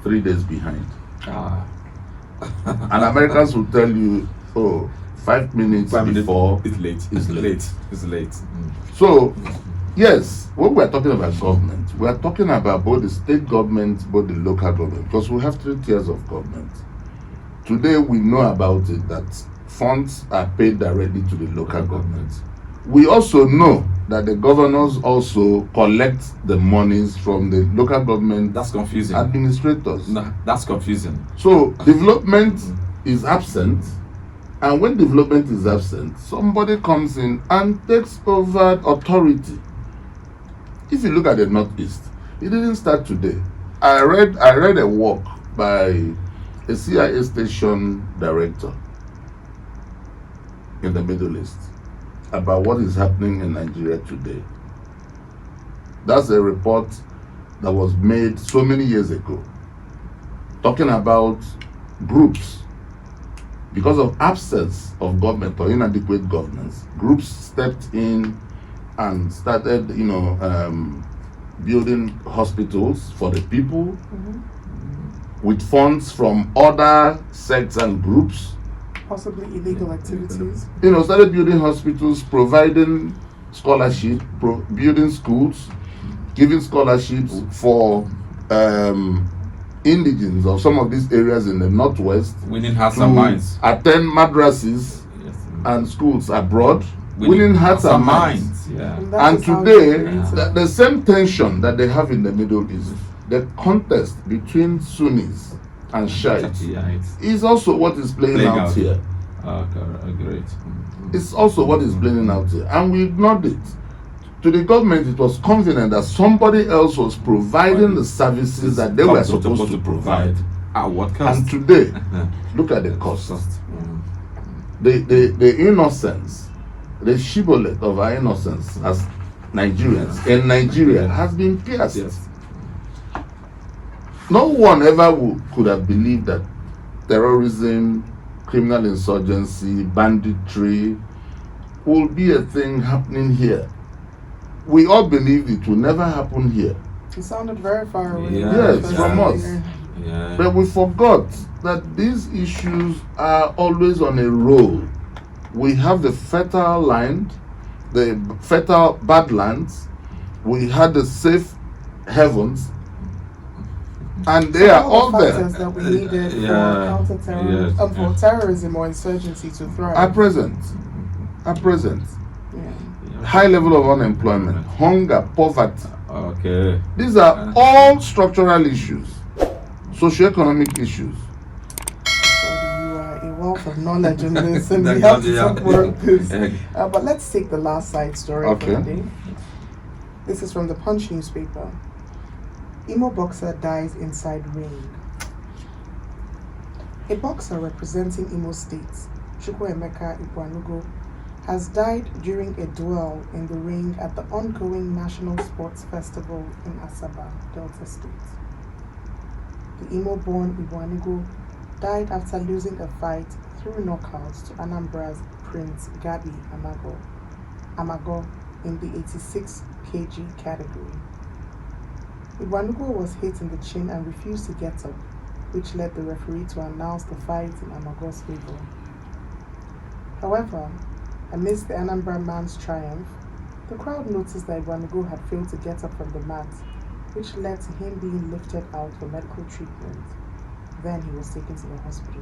Speaker 5: 3 days behind. And Americans will tell you, 5 minutes before
Speaker 3: it's late.
Speaker 5: It's late.
Speaker 3: It's late.
Speaker 5: So, yes, when we're talking about government, we are talking about both the state government, both the local government, because we have 3 tiers of government. Today, we know about it that funds are paid directly to the local government. We also know that the governors also collect the monies from the local government.
Speaker 3: That's confusing.
Speaker 5: Administrators.
Speaker 3: No, that's confusing.
Speaker 5: So development is absent, and when development is absent, somebody comes in and takes over authority. If you look at the Northeast, it didn't start today. I read a work by a CIA station director in the Middle East about what is happening in Nigeria today. That's a report that was made so many years ago, talking about groups. Because of absence of government or inadequate governance, groups stepped in and started, building hospitals for the people with funds from other sects and groups.
Speaker 4: Possibly illegal activities.
Speaker 5: Started building hospitals, providing scholarship, building schools, giving scholarships for indigenes of some of these areas in the Northwest.
Speaker 3: Winning hearts and minds.
Speaker 5: Attend madrasas and schools abroad. Winning hearts and minds.
Speaker 3: Yeah.
Speaker 5: And today, the same tension that they have in the Middle East, the contest between Sunnis and Shiites, is also what is playing out here.
Speaker 3: Great.
Speaker 5: It's also what is playing out here. And we ignored it. To the government, it was convenient that somebody else was providing the services that they were supposed to provide.
Speaker 3: At what cost?
Speaker 5: And today, look at the cost. The innocence, the shibboleth of our innocence as Nigerians in Nigeria has been pierced.
Speaker 3: Yes.
Speaker 5: No one ever could have believed that terrorism, criminal insurgency, banditry will be a thing happening here. We all believed it will never happen here.
Speaker 4: It sounded very far away.
Speaker 5: Yes, from us.
Speaker 3: Yeah.
Speaker 5: But we forgot that these issues are always on a roll. We have the fertile land, the fertile badlands, we had the safe heavens, and they are all there.
Speaker 4: That we needed for counter-terrorism, for terrorism or insurgency to thrive.
Speaker 5: At present.
Speaker 4: Yeah.
Speaker 5: High level of unemployment, hunger, poverty.
Speaker 3: Okay.
Speaker 5: These are all structural issues, socioeconomic issues.
Speaker 4: So you are a wealth of knowledge in this, and we have to talk more of this. But let's take the last side story for the day. This is from the Punch newspaper. Imo boxer dies inside ring. A boxer representing Imo State, Chukwuemeka Ikwanugo, has died during a duel in the ring at the ongoing National Sports Festival in Asaba, Delta State. The Imo-born Ikwanugo died after losing a fight through knockouts to Anambra's Prince Gabi Amago in the 86 kg category. Ikwanugo was hit in the chin and refused to get up, which led the referee to announce the fight in Amago's favor. However, amidst the Anambra man's triumph, the crowd noticed that Ikwanugo had failed to get up from the mat, which led to him being lifted out for medical treatment. Then he was taken to the hospital.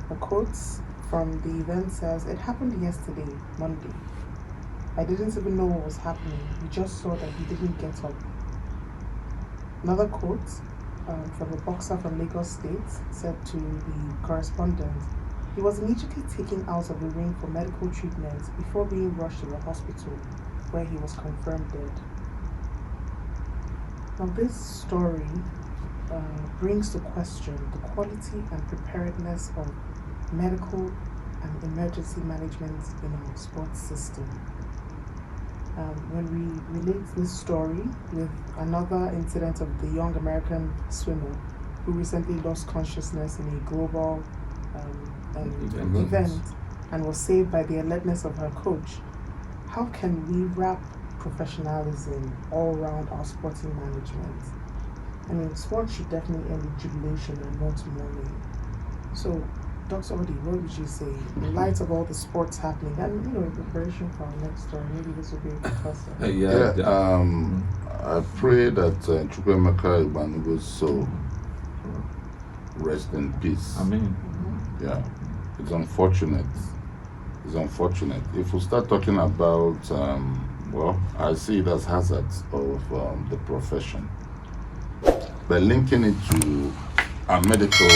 Speaker 4: A quote from the event says, "It happened yesterday, Monday. I didn't even know what was happening. We just saw that he didn't get up." Another quote from a boxer from Lagos State said to the correspondent, "He was immediately taken out of the ring for medical treatment before being rushed to the hospital, where he was confirmed dead." Now this story brings to question the quality and preparedness of medical and emergency management in our sports system. When we relate this story with another incident of the young American swimmer who recently lost consciousness in a global event and was saved by the alertness of her coach, how can we wrap professionalism all around our sporting management? I mean, sports should definitely end with jubilation and not mourning. So, Dr. Odi, what would you say in light of all the sports happening and, in preparation for our next story? Maybe this will be a professor.
Speaker 5: I pray that Chukwuemeka Ikwanugo's soul rest in peace.
Speaker 3: Amen.
Speaker 5: Yeah, it's unfortunate. It's unfortunate. If we start talking about, I see it as hazards of the profession. By linking it to our medical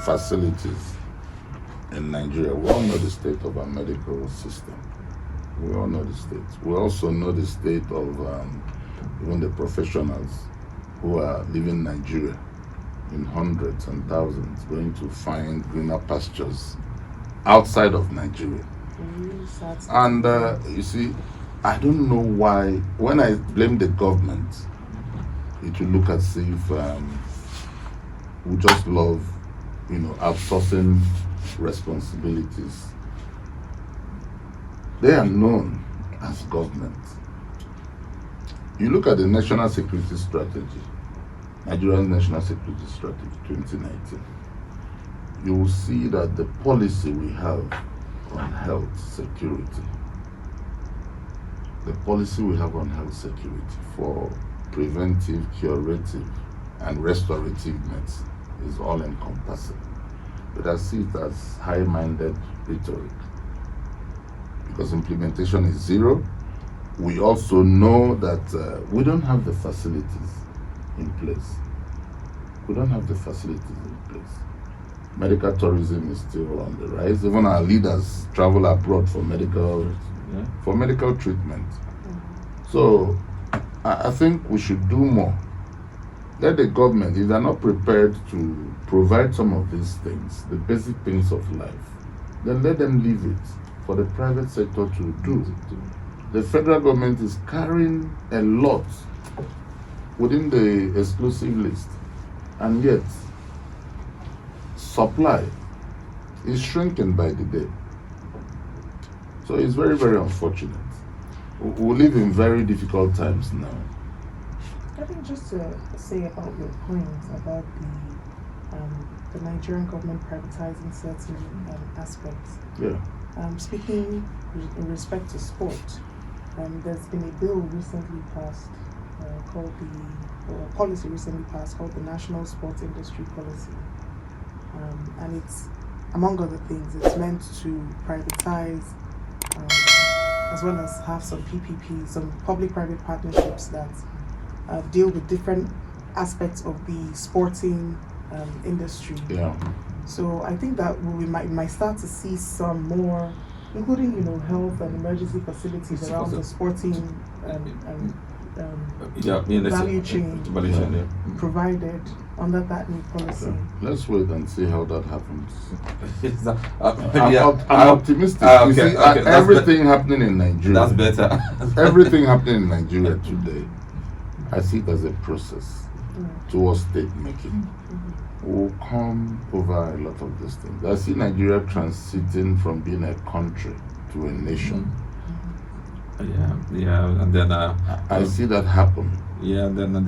Speaker 5: facilities in Nigeria, we all know the state of our medical system. We all know the state. We also know the state of even the professionals who are leaving Nigeria in hundreds and thousands, going to find greener pastures outside of Nigeria. And you see, I don't know why, when I blame the government, it will look as if we just love, outsourcing responsibilities. They are known as government. You look at the National Security Strategy, Nigeria's National Security Strategy 2019, you will see that the policy we have on health security, for preventive, curative, and restorative medicine is all encompassing. But I see it as high-minded rhetoric, because implementation is zero. We also know that we don't have the facilities in place. Medical tourism is still on the rise. Even our leaders travel abroad for medical treatment. So I think we should do more. Let the government, if they're not prepared to provide some of these things, the basic things of life, then let them leave it for the private sector to do. The federal government is carrying a lot within the exclusive list, and yet supply is shrinking by the day. So it's very, very unfortunate. We live in very difficult times now.
Speaker 4: I think just to say about your point about the Nigerian government privatizing certain aspects.
Speaker 5: Yeah.
Speaker 4: Speaking in respect to sport, there's been a bill recently passed called a policy recently passed called the National Sports Industry Policy. And it's, among other things, it's meant to privatize as well as have some PPP, some public-private partnerships that deal with different aspects of the sporting industry.
Speaker 5: Yeah.
Speaker 4: So I think that we might start to see some more, including health and emergency facilities around the sporting value chain provided under that new policy.
Speaker 5: Let's wait and see how that happens.
Speaker 3: Yeah,
Speaker 5: I'm optimistic. You see, everything happening in Nigeria.
Speaker 3: That's better.
Speaker 5: Everything happening in Nigeria today, I see it as a process towards state making. We'll come over a lot of these things. I see Nigeria transiting from being a country to a nation.
Speaker 3: Yeah, and then
Speaker 5: I see that happen.
Speaker 3: Yeah, then and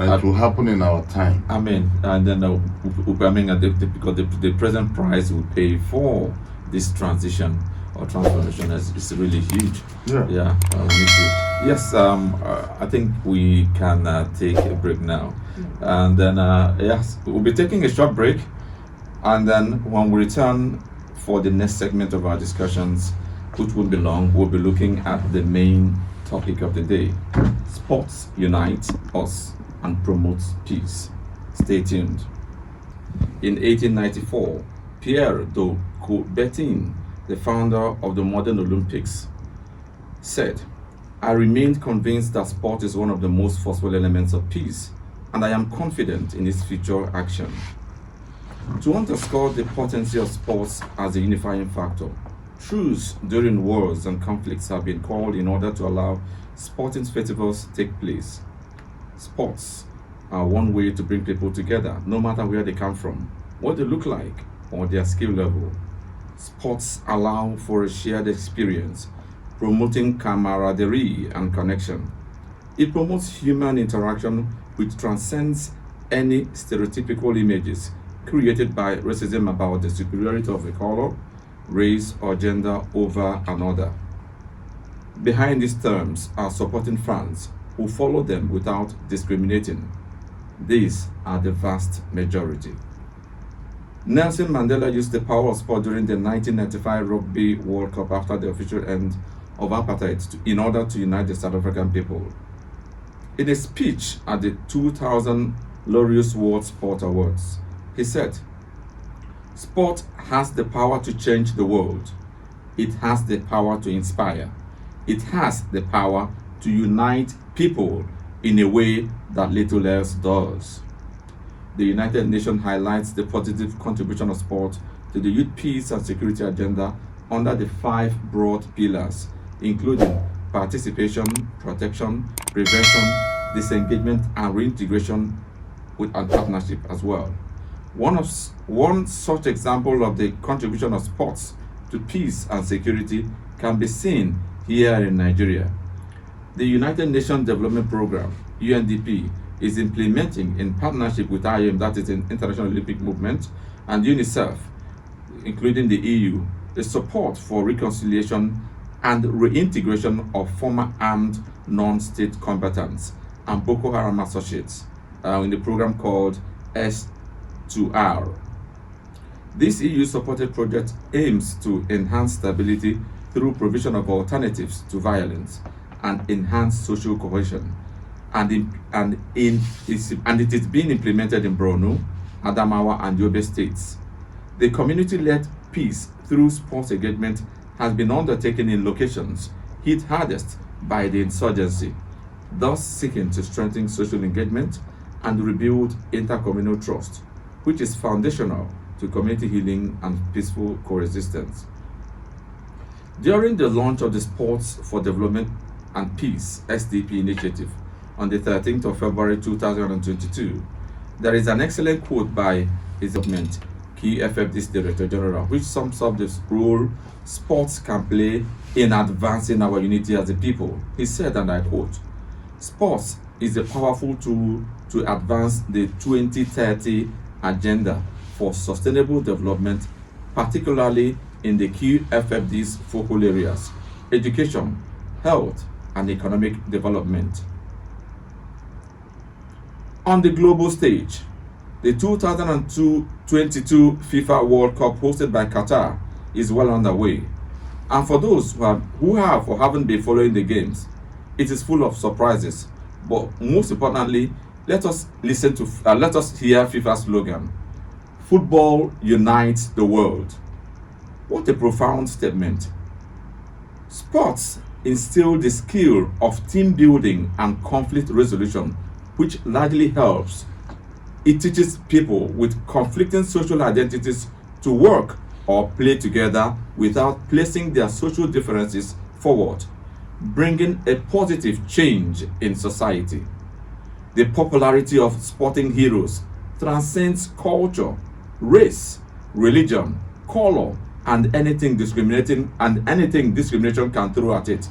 Speaker 5: it will happen in our time.
Speaker 3: I mean, and then because the present price we pay for this transition or transformation is really huge.
Speaker 5: Yeah.
Speaker 3: We need to. Yes. I think we can take a break now, and then yes, we'll be taking a short break, and then when we return for the next segment of our discussions, which won't be long, we'll be looking at the main topic of the day. Sports unite us and promotes peace. Stay tuned. In 1894, Pierre de Coubertin, the founder of the modern Olympics, said, "I remained convinced that sport is one of the most forceful elements of peace, and I am confident in its future action." To underscore the potency of sports as a unifying factor, truce during wars and conflicts have been called in order to allow sporting festivals to take place. Sports are one way to bring people together, no matter where they come from, what they look like, or their skill level. Sports allow for a shared experience, promoting camaraderie and connection. It promotes human interaction which transcends any stereotypical images created by racism about the superiority of a color, race, or gender over another. Behind these terms are supporting fans who follow them without discriminating. These are the vast majority. Nelson Mandela used the power of sport during the 1995 Rugby World Cup after the official end of apartheid in order to unite the South African people. In a speech at the 2000 Loius World Sport Awards, he said, "Sport has the power to change the world. It has the power to inspire. It has the power to unite people in a way that little else does." The United Nations highlights the positive contribution of sport to the youth peace and security agenda under the 5 broad pillars, including participation, protection, prevention, disengagement, and reintegration and partnership as well. One such example of the contribution of sports to peace and security can be seen here in Nigeria. The United Nations Development Programme, UNDP, is implementing in partnership with IOM, that is the International Olympic Movement, and UNICEF, including the EU, the support for reconciliation and reintegration of former armed non-state combatants and Boko Haram associates in the program called S2R. This EU-supported project aims to enhance stability through provision of alternatives to violence and enhance social cohesion, and it is being implemented in Borno, Adamawa, and Yobe states. The community-led peace through sports engagement has been undertaken in locations hit hardest by the insurgency, thus seeking to strengthen social engagement and rebuild intercommunal trust, which is foundational to community healing and peaceful coexistence. During the launch of the Sports for Development and Peace SDP initiative on the 13th of February 2022, there is an excellent quote by his government, KFFD's Director General, which sums up the role sports can play in advancing our unity as a people. He said, and I quote, "Sports is a powerful tool to advance the 2030 agenda for sustainable development, particularly in the QFFD's focal areas, education, health, and economic development." On the global stage, the 2022 FIFA World Cup hosted by Qatar is well underway. And for those who have or haven't been following the games, it is full of surprises. But most importantly, let us hear FIFA's slogan: "Football unites the world." What a profound statement. Sports instill the skill of team building and conflict resolution, which largely helps It teaches people with conflicting social identities to work or play together without placing their social differences forward, bringing a positive change in society. The popularity of sporting heroes transcends culture, race, religion, color, and anything discrimination can throw at it.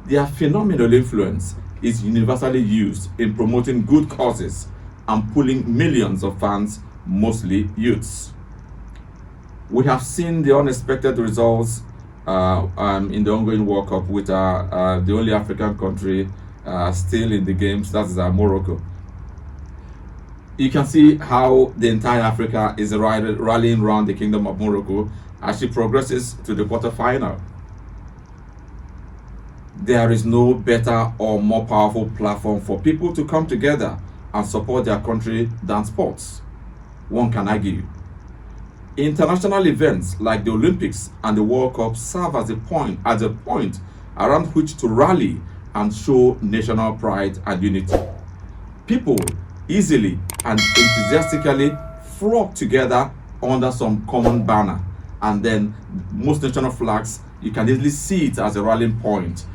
Speaker 3: Their phenomenal influence is universally used in promoting good causes and pulling millions of fans, mostly youths. We have seen the unexpected results in the ongoing World Cup with the only African country still in the games, that's Morocco. You can see how the entire Africa is rallying around the Kingdom of Morocco as she progresses to the quarterfinal. There is no better or more powerful platform for people to come together and support their country than sports, one can argue. International events like the Olympics and the World Cup serve as a point around which to rally and show national pride and unity. People easily and enthusiastically flock together under some common banner, and then most national flags, you can easily see it as a rallying point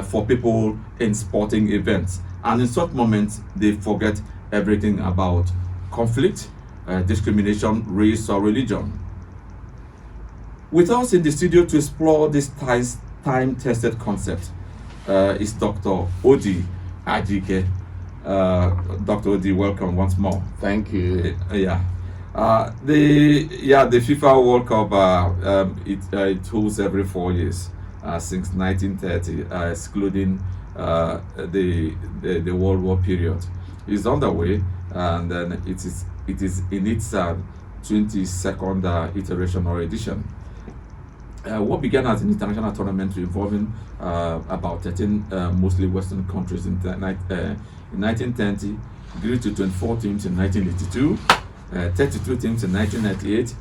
Speaker 3: for people in sporting events. And in such moments, they forget everything about conflict, discrimination, race, or religion. With us in the studio to explore this time-tested concept is Dr. Odi Ajike. Dr. Odi, welcome once more.
Speaker 5: Thank you.
Speaker 3: The FIFA World Cup it holds every 4 years since 1930, excluding the World War period. It's underway, and then it is in its 22nd iteration or edition. What began as an international tournament involving about 13 mostly Western countries in 1920 grew to 24 teams in 1982, 32 teams in 1998.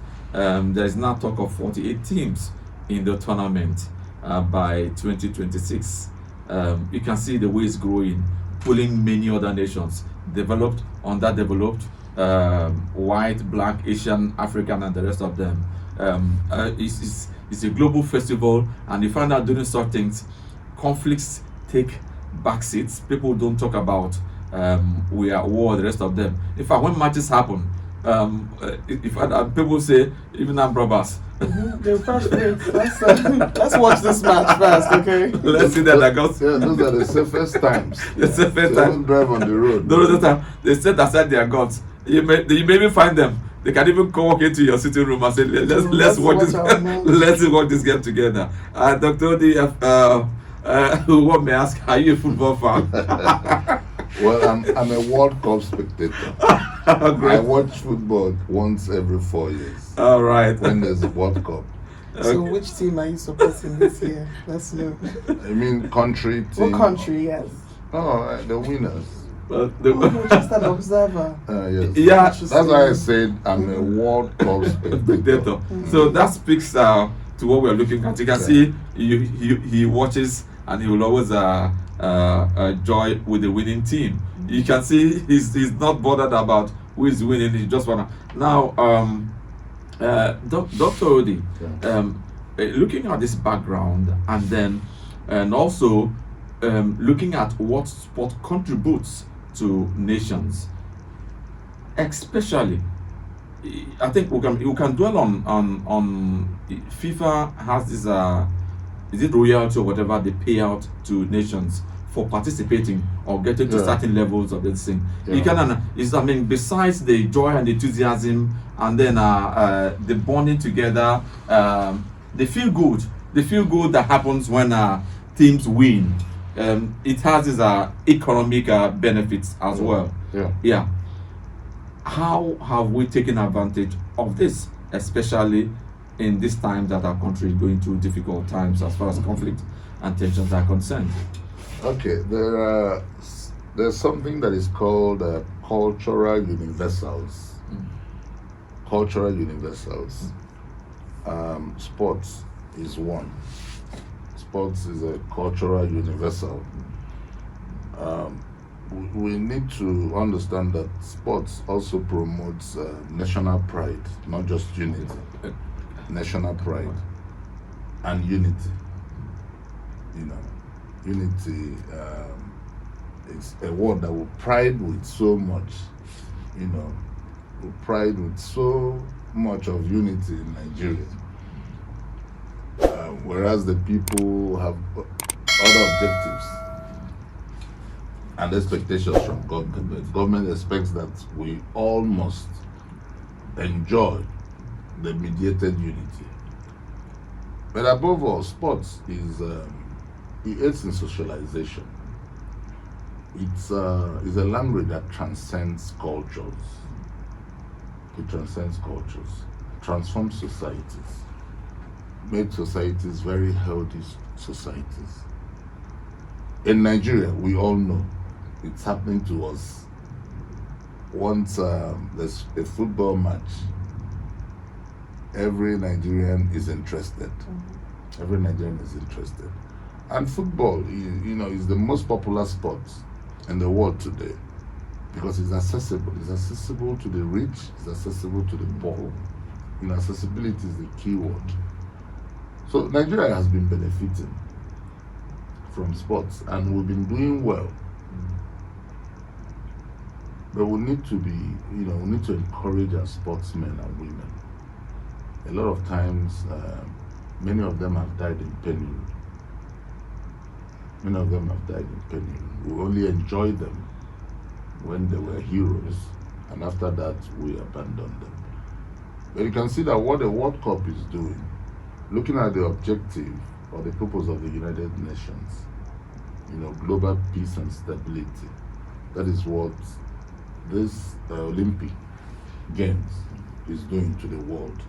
Speaker 3: There is now talk of 48 teams in the tournament by 2026. You can see the way it's growing, pulling many other nations, developed, underdeveloped, white, black, Asian, African, and the rest of them. It's a global festival, and you find out during such things, conflicts take back seats. People don't talk about we are war, the rest of them. In fact, when matches happen, people say, even armed robbers.
Speaker 4: The first let's watch this match first, okay?
Speaker 3: Let's see that.
Speaker 5: Those are the safest times.
Speaker 3: The safest
Speaker 5: They
Speaker 3: time.
Speaker 5: don't drive on the road.
Speaker 3: The time they set aside their guns. You may even find them. They can even walk into your sitting room and say, let's watch this. Let's watch this game together. Dr. Odi, what may I ask? Are you a football fan?
Speaker 5: Well, I'm a World Cup spectator. I watch football once every 4 years.
Speaker 3: All right.
Speaker 5: When there's a World Cup.
Speaker 4: So which team are you supporting this year? Let's know.
Speaker 5: I mean, country team.
Speaker 4: What country? Yes.
Speaker 5: Oh, the winners.
Speaker 4: Just an observer.
Speaker 5: Yes.
Speaker 3: Yeah.
Speaker 5: That's why I said I'm a World Cup spectator.
Speaker 3: So that speaks to what we're looking at. You can see he watches, and he will always joy with the winning team. You can see he's not bothered about who is winning. He just wanna now. Dr. Odi, looking at this background, and also looking at what sport contributes to nations, especially, I think we can dwell on FIFA has this is it royalty or whatever they pay out to nations for participating or getting to certain levels of this thing. You can besides the joy and enthusiasm, and then the bonding together, the feel good that happens when teams win. It has its economic benefits as well. Yeah. How have we taken advantage of this, especially in this time that our country is going through difficult times as far as conflict and tensions are concerned?
Speaker 5: Okay, there's something that is called cultural universals. Cultural universals. Sports is one. Sports is a cultural universal. we need to understand that sports also promotes national pride, not just unity. National pride and unity. Unity is a word that we pride with so much. We pride with so much of unity in Nigeria. Whereas the people have other objectives and expectations from government. The government expects that we all must enjoy the mediated unity. But above all, sports it aids in socialization. It's a language that transcends cultures. It transcends cultures, transforms societies, makes societies very healthy societies. In Nigeria, we all know it's happening to us. Once there's a football match, every Nigerian is interested. Every Nigerian is interested. And football, is the most popular sport in the world today because it's accessible. It's accessible to the rich, it's accessible to the poor. Accessibility is the key word. So Nigeria has been benefiting from sports and we've been doing well. But we need to encourage our sportsmen and women. A lot of times, many of them have died in penury. We only enjoyed them when they were heroes, and after that, we abandoned them. But you can see that what the World Cup is doing, looking at the objective or the purpose of the United Nations, global peace and stability, that is what this Olympic Games is doing to the world.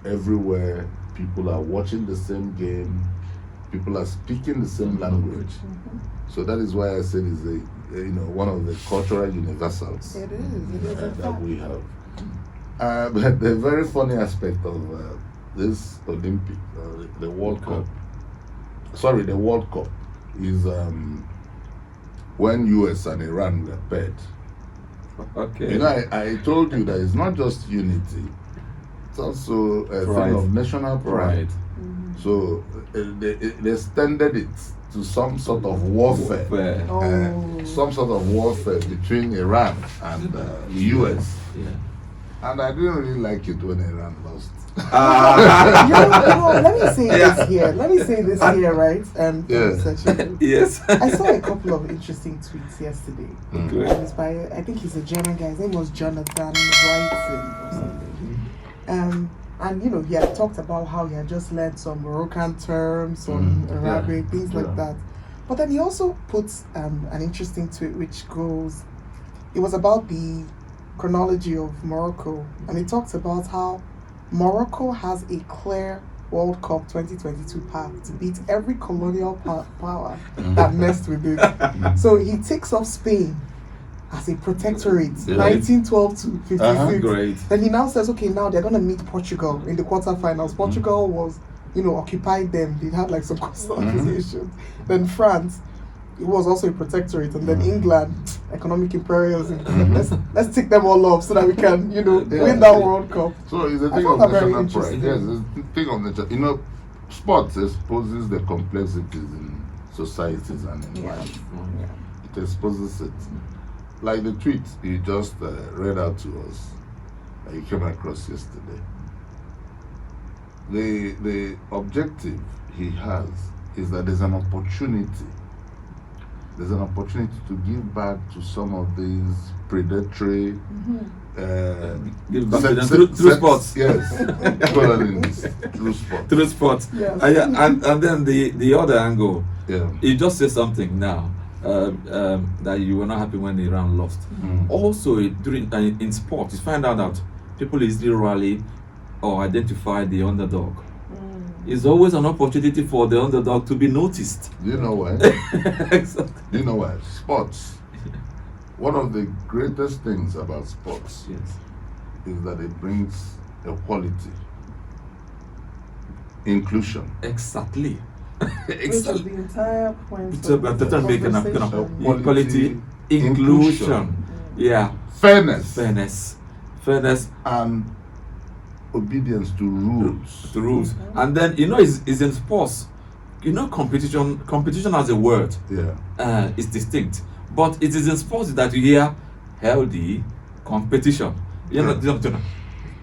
Speaker 5: Everywhere, people are watching the same game, people are speaking the same language. So that is why I said it's one of the cultural universals that we have. But the very funny aspect of this Olympic, the World Cup is when US and Iran were paired.
Speaker 3: Okay.
Speaker 5: I told you that it's not just unity, it's also a thing of national pride. So they extended it to some sort of warfare. Some sort of warfare between Iran and the US.
Speaker 3: Yeah.
Speaker 5: And I didn't really like it when Iran lost.
Speaker 4: Let me say this here, right?
Speaker 3: Yes.
Speaker 4: I saw a couple of interesting tweets yesterday.
Speaker 3: Okay.
Speaker 4: It was by, I think he's a German guy. His name was Jonathan Wrighton or something. And he had talked about how he had just learned some Moroccan terms, some Arabic, things like that. But then he also puts an interesting tweet which goes, it was about the chronology of Morocco, and it talks about how Morocco has a clear World Cup 2022 path to beat every colonial power that messed with it. So he takes off Spain as a protectorate, 1912 to 56.
Speaker 3: Great.
Speaker 4: Then he now says, okay, now they're going to meet Portugal in the quarterfinals. Portugal was, occupied them. They had like some coastal accusations. Then France, it was also a protectorate. And then England, economic imperialism. Let's take them all off so that we can, win that World Cup.
Speaker 5: So it's a thing of national pride. Yes, it's a thing of nature. Sports exposes the complexities in societies and in life. It exposes it. Like the tweet you just read out to us, that you came across yesterday. The objective he has is that there's an opportunity. There's an opportunity to give back to some of these predatory
Speaker 3: give back to them through sports.
Speaker 5: Yes, through sports.
Speaker 3: Through sports.
Speaker 4: Yes.
Speaker 3: And then the other angle.
Speaker 5: Yeah.
Speaker 3: You just said something now. That you were not happy when Iran lost. Also, in sports, you find out that people easily rally or identify the underdog. It's always an opportunity for the underdog to be noticed.
Speaker 5: Do you know why?
Speaker 3: Exactly.
Speaker 5: Do you know why? Sports. One of the greatest things about sports is that it brings equality, inclusion.
Speaker 3: Exactly.
Speaker 4: Which is the entire point
Speaker 3: It's about
Speaker 4: of the
Speaker 3: making a kind of
Speaker 4: conversation.
Speaker 3: equality, inclusion, yeah,
Speaker 5: fairness,
Speaker 3: and
Speaker 5: obedience to rules.
Speaker 3: the rules. And then is in sports. Competition as a word is distinct, but it is in sports that you hear healthy competition.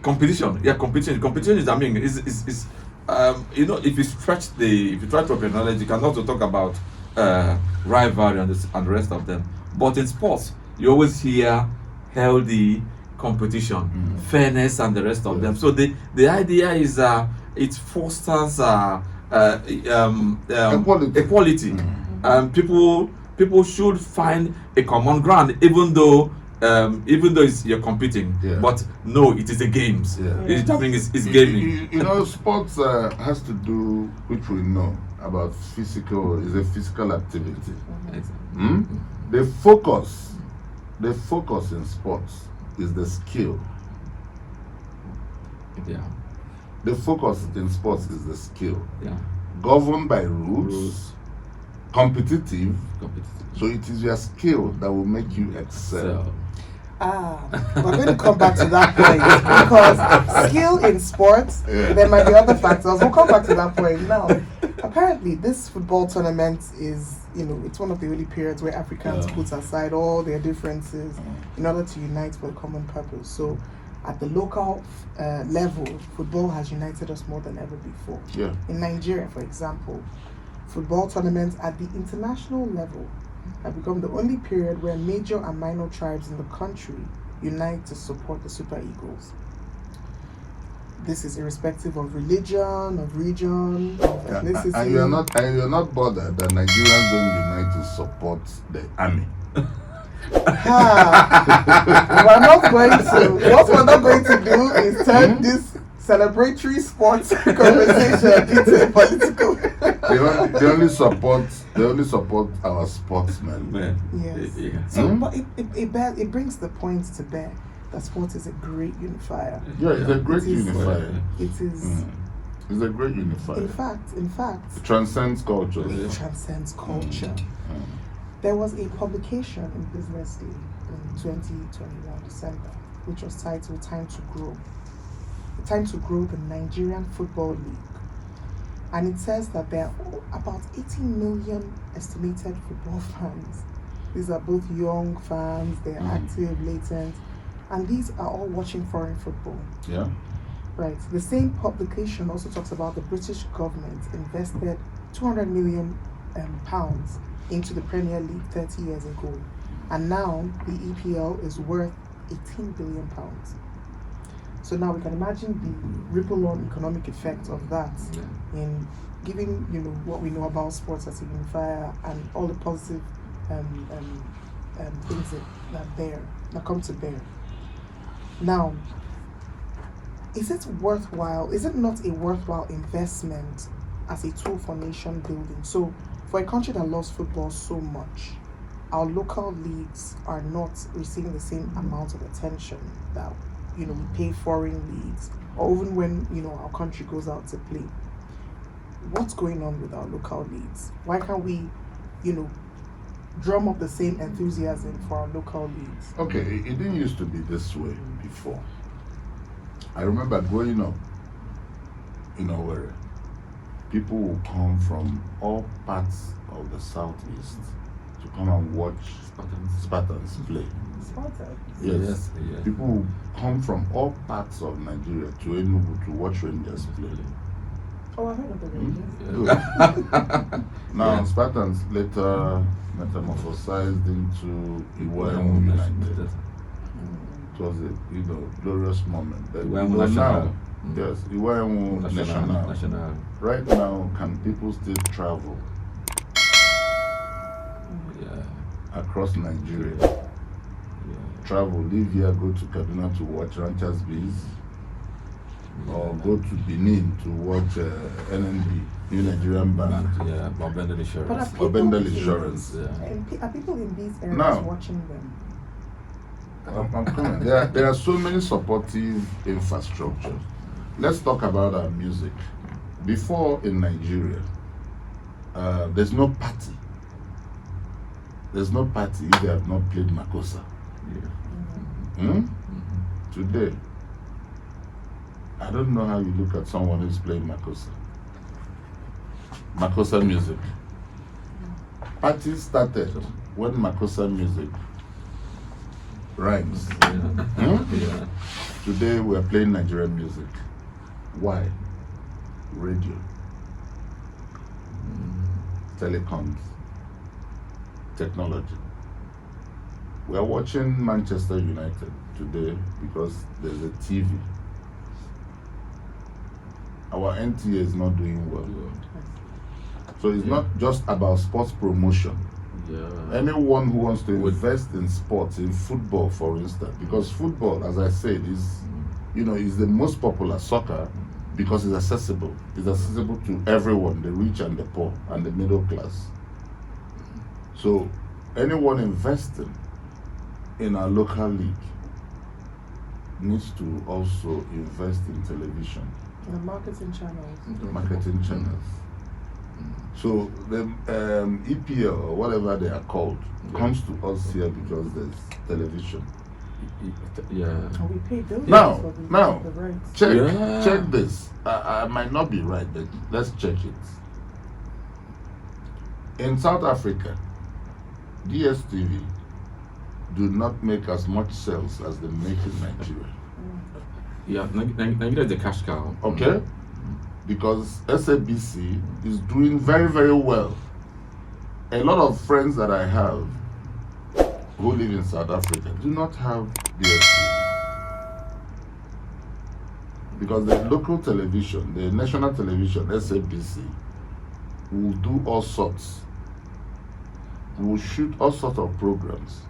Speaker 3: Competition. Yeah, competition. Competition is, is if you try to acknowledge, you can also talk about rivalry and the rest of them. But in sports, you always hear healthy competition, fairness, and the rest of them. So the idea is it fosters equality. People should find a common ground, even though you're competing. But no, it is a games. It's gaming.
Speaker 5: Sports has to do, which we know about is a physical activity. The focus in sports is the skill. The focus in sports is the skill. Governed by rules, competitive. So it is your skill that will make you excel.
Speaker 4: We're going to come back to that point because skill in sports, there might be other factors. We'll come back to that point now. Apparently, this football tournament is, it's one of the early periods where Africans put aside all their differences in order to unite for a common purpose. So, at the local level, football has united us more than ever before. In Nigeria, for example, football tournaments at the international level have become the only period where major and minor tribes in the country unite to support the Super Eagles. This is irrespective of religion, of region, of ethnicity.
Speaker 5: And you're not bothered that Nigerians don't unite to support the army.
Speaker 4: What we're not going to do is turn this celebratory sports conversation into a political.
Speaker 5: They only support our sportsmen.
Speaker 4: Yes. So, but it brings the point to bear that sport is a great unifier.
Speaker 5: It's a great unifier.
Speaker 4: It is.
Speaker 5: It's a great unifier.
Speaker 4: In fact,
Speaker 5: it transcends culture.
Speaker 4: It transcends culture. There was a publication in Business Day in 2021 December, which was titled "Time to Grow." Time to Grow the Nigerian Football League. And it says that there are about 18 million estimated football fans. These are both young fans, they're active, latent, and these are all watching foreign football. Right. The same publication also talks about the British government invested £200 million into the Premier League 30 years ago. And now the EPL is worth £18 billion. So now we can imagine the ripple on economic effect of that in giving, what we know about sports as a unifier and all the positive things that come to bear. Now, is it not a worthwhile investment as a tool for nation building? So for a country that loves football so much, our local leagues are not receiving the same amount of attention that we pay foreign leagues, or even when our country goes out to play. What's going on with our local leagues? Why can't we drum up the same enthusiasm for our local leagues?
Speaker 5: Okay, it didn't used to be this way before. I remember growing up where people will come from all parts of the southeast to come and watch Spartans play. Yes. People will come from all parts of Nigeria to Enugu to watch Rangers play.
Speaker 4: Oh, I heard of the Rangers.
Speaker 5: Now, Spartans later metamorphosized into Iwaimu United. It was a glorious moment.
Speaker 3: Iwaimu National.
Speaker 5: Yes, Iwaimu National. Right now, can people still travel across Nigeria? Travel, leave here, go to Kaduna to watch Ranchers Bees, or go to Benin to watch NNB, New Nigerian Band.
Speaker 3: Obendel Insurance.
Speaker 5: Obendel Insurance.
Speaker 4: And are people in these areas watching them?
Speaker 5: I'm coming. There are so many supportive infrastructure. Let's talk about our music. Before in Nigeria, there's no party. There's no party if they have not played Makossa. Today, I don't know how you look at someone who's playing Makossa. Makossa music. Parties started when Makossa music rhymes. Today we are playing Nigerian music. Why? Radio, telecoms, technology. We are watching Manchester United today because there's a TV. Our NTA is not doing well. So it's not just about sports promotion. Anyone who wants to invest in sports, in football, for instance, because football, as I said, is is the most popular soccer because it's accessible. It's accessible to everyone, the rich and the poor and the middle class. So anyone investing in our local league needs to also invest in television.
Speaker 4: The marketing channels.
Speaker 5: Marketing channels. So the EPL or whatever they are called comes to us here because there's television.
Speaker 4: And we pay billions
Speaker 5: Now,
Speaker 4: for the rights.
Speaker 5: check this. I might not be right, but let's check it. In South Africa, DSTV do not make as much sales as they make in Nigeria.
Speaker 2: Nigeria is the cash cow.
Speaker 5: Okay? Because SABC is doing very, very well. A lot of friends that I have who live in South Africa do not have DSTV. Because the local television, the national television, SABC, will do all sorts. Will shoot all sorts of programs.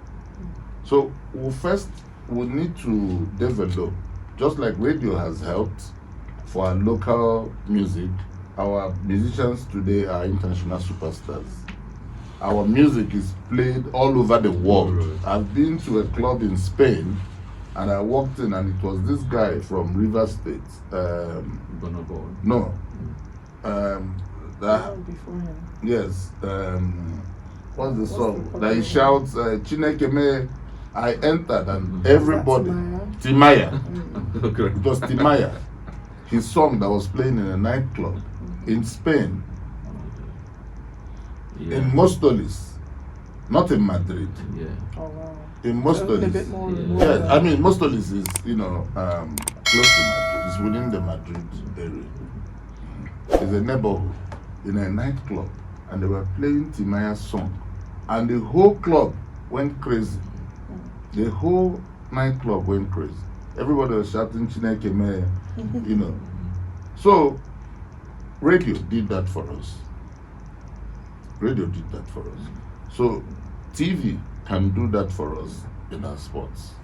Speaker 5: So we'll need to develop, just like radio has helped for our local music. Our musicians today are international superstars. Our music is played all over the world. I've been to a club in Spain and I walked in and it was this guy from River State.
Speaker 4: Before him.
Speaker 5: Yes. What's the song? That he shouts, Chinekeme, I entered and everybody. Timaya. It was Timaya. His song that was playing in a nightclub in Spain. In Mostoles, not in Madrid.
Speaker 4: Oh wow.
Speaker 5: In Mostoles.
Speaker 4: A bit more
Speaker 5: Yes, I mean Mostoles is close to Madrid. It's within the Madrid area. It's a neighborhood in a nightclub, and they were playing Timaya's song, and the whole club went crazy. The whole nightclub went crazy. Everybody was shouting Chinekeme, So radio did that for us. Radio did that for us. So TV can do that for us in our sports.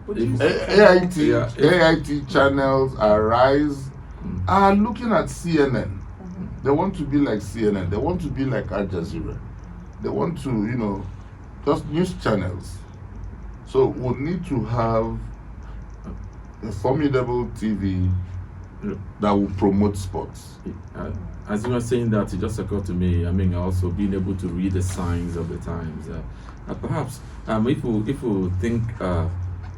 Speaker 5: AIT channels, Arise, are looking at CNN. They want to be like CNN. They want to be like Al Jazeera. They want to, just news channels. So we need to have a formidable TV that will promote sports.
Speaker 2: As you were saying that, it just occurred to me, also being able to read the signs of the times. Perhaps, if we think,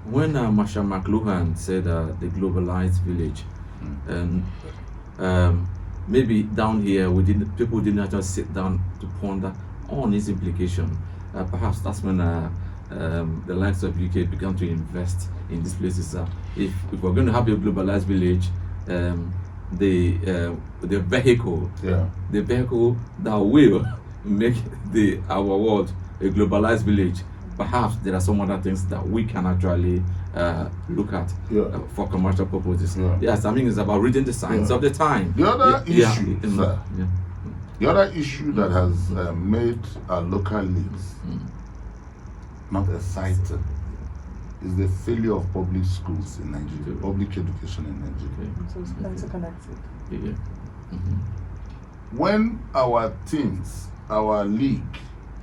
Speaker 2: when Marshall McLuhan said the globalized village, and maybe down here, people did not just sit down to ponder on its implication. Perhaps that's when the likes of UK began to invest in these places. If we're going to have a globalized village, the vehicle that will make our world a globalized village, perhaps there are some other things that we can actually look at for commercial purposes. Yes, it's about reading the signs of the time.
Speaker 5: The other issue, the other issue that has made our local leagues not exciting is the failure of public schools in Nigeria, public education in Nigeria.
Speaker 4: So it's interconnected.
Speaker 5: When our teams, our league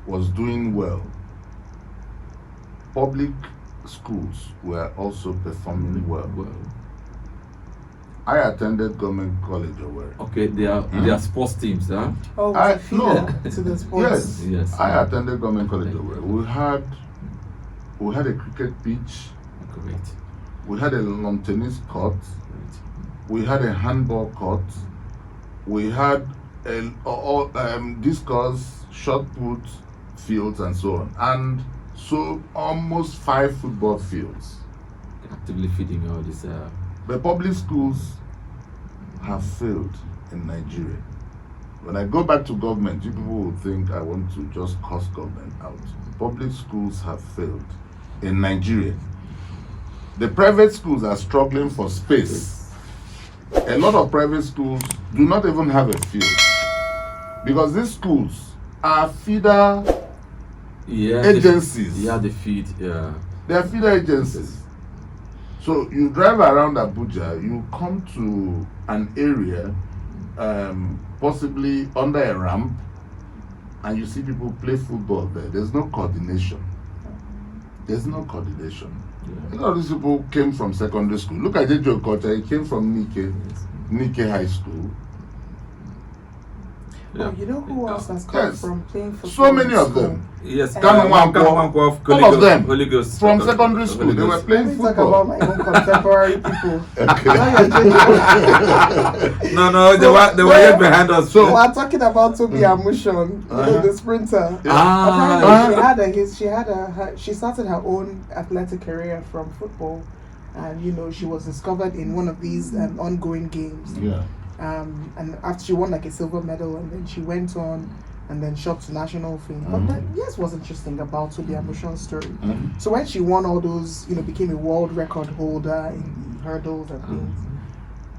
Speaker 5: was doing well, public schools were also performing well. I attended government college Owerri.
Speaker 2: Okay, they are sports teams, huh?
Speaker 4: Oh,
Speaker 5: I-
Speaker 4: to the sports.
Speaker 5: Yes,
Speaker 2: Yes.
Speaker 5: I attended government college Owerri. We had a cricket pitch.
Speaker 2: Great.
Speaker 5: We had a lawn tennis court. We had a handball court. We had discus, shot put fields, and so on. And so almost 5 football fields.
Speaker 2: Actively feeding all this.
Speaker 5: The public schools have failed in Nigeria. When I go back to government, you people will think I want to just cuss government out. Public schools have failed in Nigeria. The private schools are struggling for space. A lot of private schools do not even have a field because these schools are feeder agencies.
Speaker 2: They feed. Yeah.
Speaker 5: They are feeder agencies. So you drive around Abuja, you come to an area, possibly under a ramp, and you see people play football there. There's no coordination. There's no coordination.
Speaker 2: Yeah.
Speaker 5: A lot of these people came from secondary school. Look at Ejo Kocha, he came from Nike High School.
Speaker 4: Oh, you know who else has come
Speaker 5: Yes.
Speaker 4: from playing football?
Speaker 5: So many
Speaker 4: in
Speaker 5: of
Speaker 4: school?
Speaker 5: them.
Speaker 2: Yes.
Speaker 5: Kanu Nwankwo, all of them
Speaker 2: Holy Ghost.
Speaker 5: from secondary school.
Speaker 2: Holy
Speaker 5: They were
Speaker 2: Ghost.
Speaker 5: playing
Speaker 4: Let me talk
Speaker 5: football.
Speaker 4: about my own contemporary people.
Speaker 2: No, they were yet behind us.
Speaker 5: So-
Speaker 4: We're talking about Toby Amushon, the sprinter.
Speaker 2: Ah.
Speaker 4: Apparently, she started her own athletic career from football, and she was discovered in one of these ongoing games.
Speaker 5: Yeah.
Speaker 4: And after she won like a silver medal, and then she went on and then shot to national fame. But then, yes, what's interesting about Toby Amushon's story. So when she won all those, became a world record holder in the hurdles and things,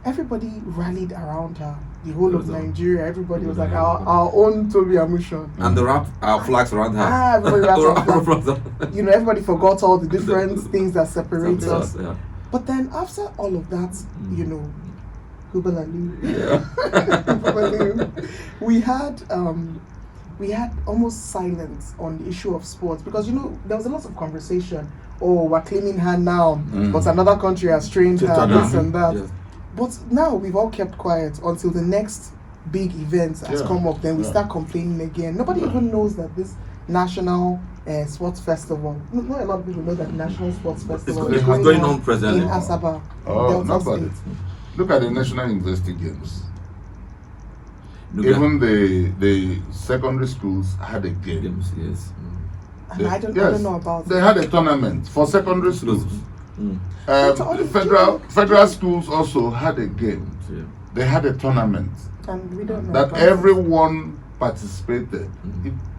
Speaker 4: everybody rallied around her. The whole of Nigeria, everybody was like, our own Toby Amushon.
Speaker 2: And the wrap our flags around her.
Speaker 4: Everybody wrapped our flags.
Speaker 2: flags.
Speaker 4: Everybody forgot all the different things that separate us.
Speaker 2: Yeah.
Speaker 4: But then after all of that, Hubalalu, we had almost silence on the issue of sports because there was a lot of conversation. Oh, we're claiming her now, but another country has trained her, this and that.
Speaker 2: Yes.
Speaker 4: But now we've all kept quiet until the next big event has come up. Then we start complaining again. Nobody even knows that this national sports festival. Not a lot of people know that National Sports Festival
Speaker 2: It's
Speaker 4: is
Speaker 2: going on presently.
Speaker 4: in Asaba.
Speaker 5: Oh,
Speaker 4: Delta
Speaker 5: nobody.
Speaker 4: State.
Speaker 5: Look at the National University Games.
Speaker 2: Look at
Speaker 5: Even the secondary schools had a game.
Speaker 2: games, yes.
Speaker 4: And I don't know about
Speaker 5: They
Speaker 4: it.
Speaker 5: had a tournament for secondary schools.
Speaker 4: But all the
Speaker 5: Federal schools also had a game.
Speaker 2: Yeah.
Speaker 5: They had a tournament
Speaker 4: And we don't know
Speaker 5: that
Speaker 4: about it.
Speaker 5: everyone participated.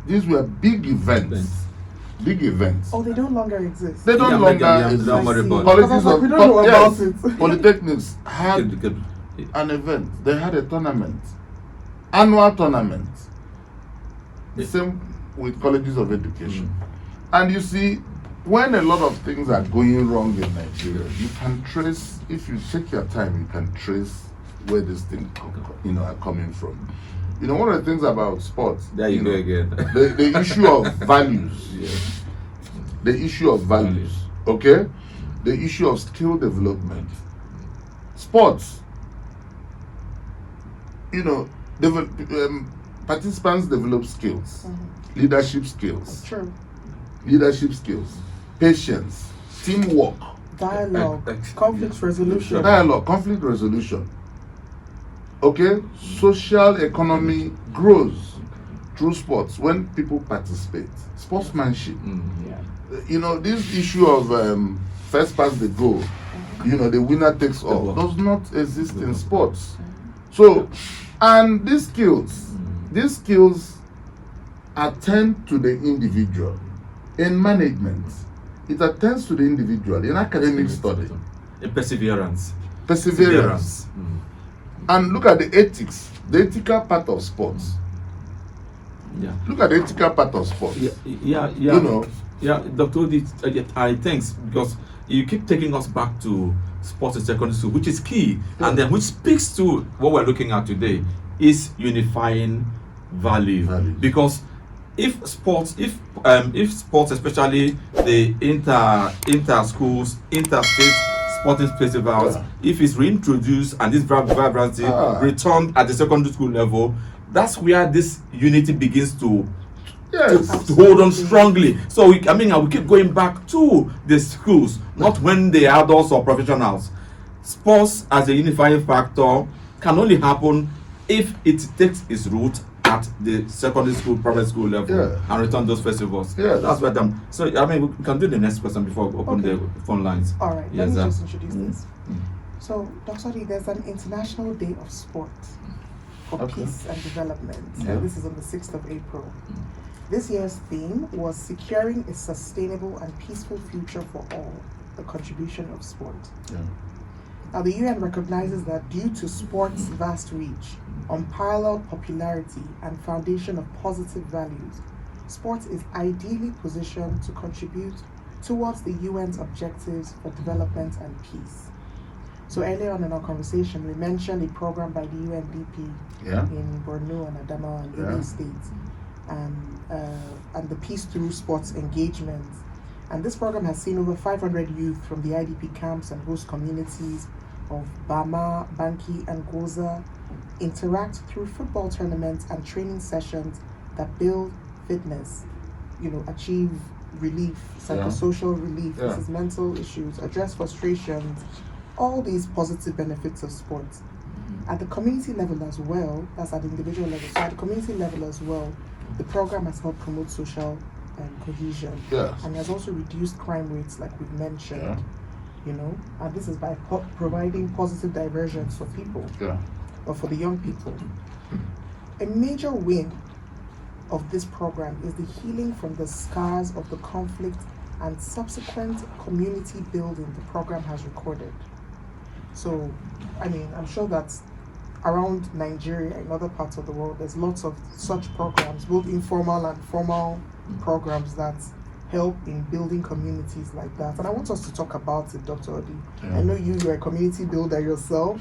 Speaker 5: These were big events. Big events.
Speaker 4: Oh, they no longer exist.
Speaker 5: They don't longer exist.
Speaker 2: don't worry about it.
Speaker 5: Colleges
Speaker 4: We don't know about
Speaker 5: yes,
Speaker 4: it.
Speaker 5: polytechnics had an event. They had a tournament, annual tournament. The same with colleges of education. And you see, when a lot of things are going wrong in Nigeria, you can trace. If you take your time, you can trace where these things, are coming from. One of the things about sports.
Speaker 2: There you go again.
Speaker 5: The issue of values.
Speaker 2: Yes.
Speaker 5: The issue of values. Okay? The issue of skill development. Sports. Participants develop skills. Leadership skills.
Speaker 4: True.
Speaker 5: Leadership skills. Patience. Teamwork.
Speaker 4: Dialogue. Conflict resolution.
Speaker 5: Dialogue. Conflict resolution. Okay? Social economy grows through sports when people participate. Sportsmanship. This issue of first past the goal, the winner takes all, does not exist in sports. So, and these skills attend to the individual. In management, it attends to the individual. In academic study,
Speaker 2: In perseverance.
Speaker 5: And look at the ethics, the ethical part of sports.
Speaker 2: Yeah.
Speaker 5: Look at the ethical part of sports.
Speaker 2: Yeah. Yeah, Dr. Odi, I thanks because you keep taking us back to sports in secondary school, which is key, and then which speaks to what we're looking at today is unifying value. Because if sports, especially the inter schools, interstate sporting festivals, if it's reintroduced and this vibrancy returned at the secondary school level, that's where this unity begins to hold on strongly. So we keep going back to the schools, not when they are adults or professionals. Sports as a unifying factor can only happen if it takes its root at the secondary school, private school level, and return those festivals. That's what I'm. So we can do the next question before we open the phone lines.
Speaker 4: All right, let me just introduce this. So, Dr. Lee, there's an International Day of Sport for Peace and Development, and this is on the 6th of April. This year's theme was securing a sustainable and peaceful future for all, the contribution of sport. Now, the UN recognizes that due to sport's vast reach, unparalleled popularity, and foundation of positive values, sport is ideally positioned to contribute towards the UN's objectives for development and peace. So earlier on in our conversation, we mentioned a program by the UNDP in Borno and Adamawa and Yobe states, and the Peace Through Sports engagement. And this program has seen over 500 youth from the IDP camps and host communities of Bama, Banki, and Goza interact through football tournaments and training sessions that build fitness, achieve relief, psychosocial relief, this is mental issues, address frustrations, all these positive benefits of sports. At the community level as well, that's at the individual level, so at the community level as well, the program has helped promote social cohesion and has also reduced crime rates like we've mentioned. And this is by providing positive diversions for people, or for the young people. A major win of this program is the healing from the scars of the conflict and subsequent community building the program has recorded. So, I'm sure that around Nigeria and other parts of the world, there's lots of such programs, both informal and formal programs that help in building communities like that. And I want us to talk about it, Dr. Odi. I know you're a community builder yourself.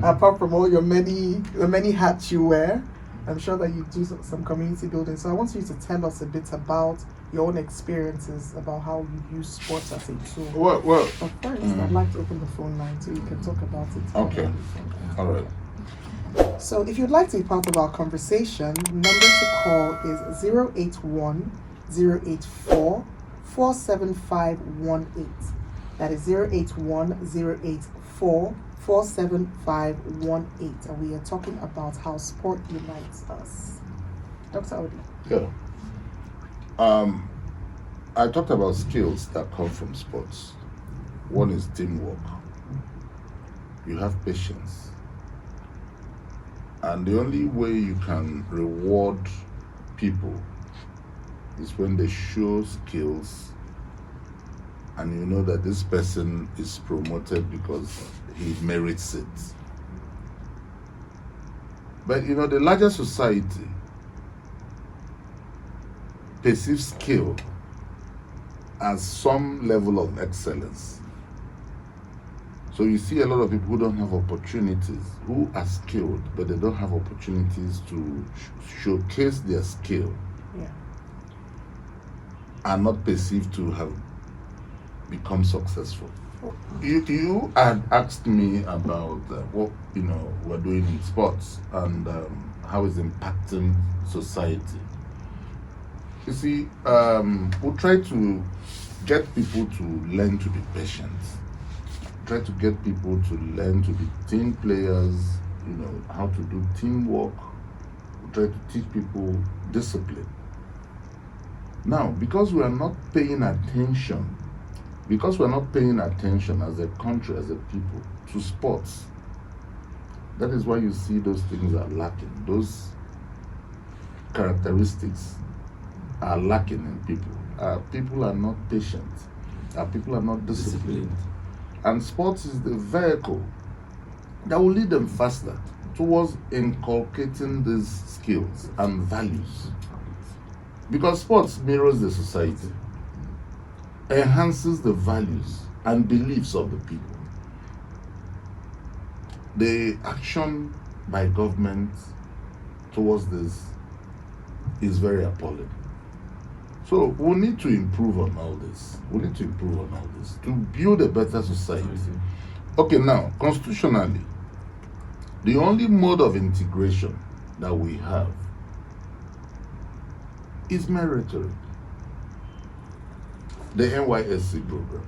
Speaker 4: Apart from all the many hats you wear, I'm sure that you do some community building. So I want you to tell us a bit about your own experiences about how you use sports as a tool.
Speaker 5: Well.
Speaker 4: But first, I'd like to open the phone line so you can talk about it.
Speaker 5: Okay. All right.
Speaker 4: So if you'd like to be part of our conversation, the number to call is 081 084 47518. That is 081 084 47518. And we are talking about how sport unites us. Dr. Odi.
Speaker 5: Yeah. I talked about skills that come from sports. One is teamwork. You have patience. And the only way you can reward people is when they show skills and you know that this person is promoted because he merits it. But the larger society perceives skill as some level of excellence. So you see a lot of people who don't have opportunities, who are skilled, but they don't have opportunities to showcase their skill, are not perceived to have become successful. You had asked me about what we're doing in sports and how it's impacting society. You see, we try to get people to learn to be patient. Try to get people to learn to be team players, how to do teamwork. We try to teach people discipline. Now, because we are not paying attention as a country, as a people, to sports, that is why you see those things are lacking. Those characteristics are lacking in people. People are not patient. People are not disciplined. And sports is the vehicle that will lead them faster towards inculcating these skills and values. Because sports mirrors the society, enhances the values and beliefs of the people. The action by government towards this is very appalling. So we need to improve on all this. We need to improve on all this to build a better society. Okay, now, constitutionally, the only mode of integration that we have is mandatory. The NYSC program.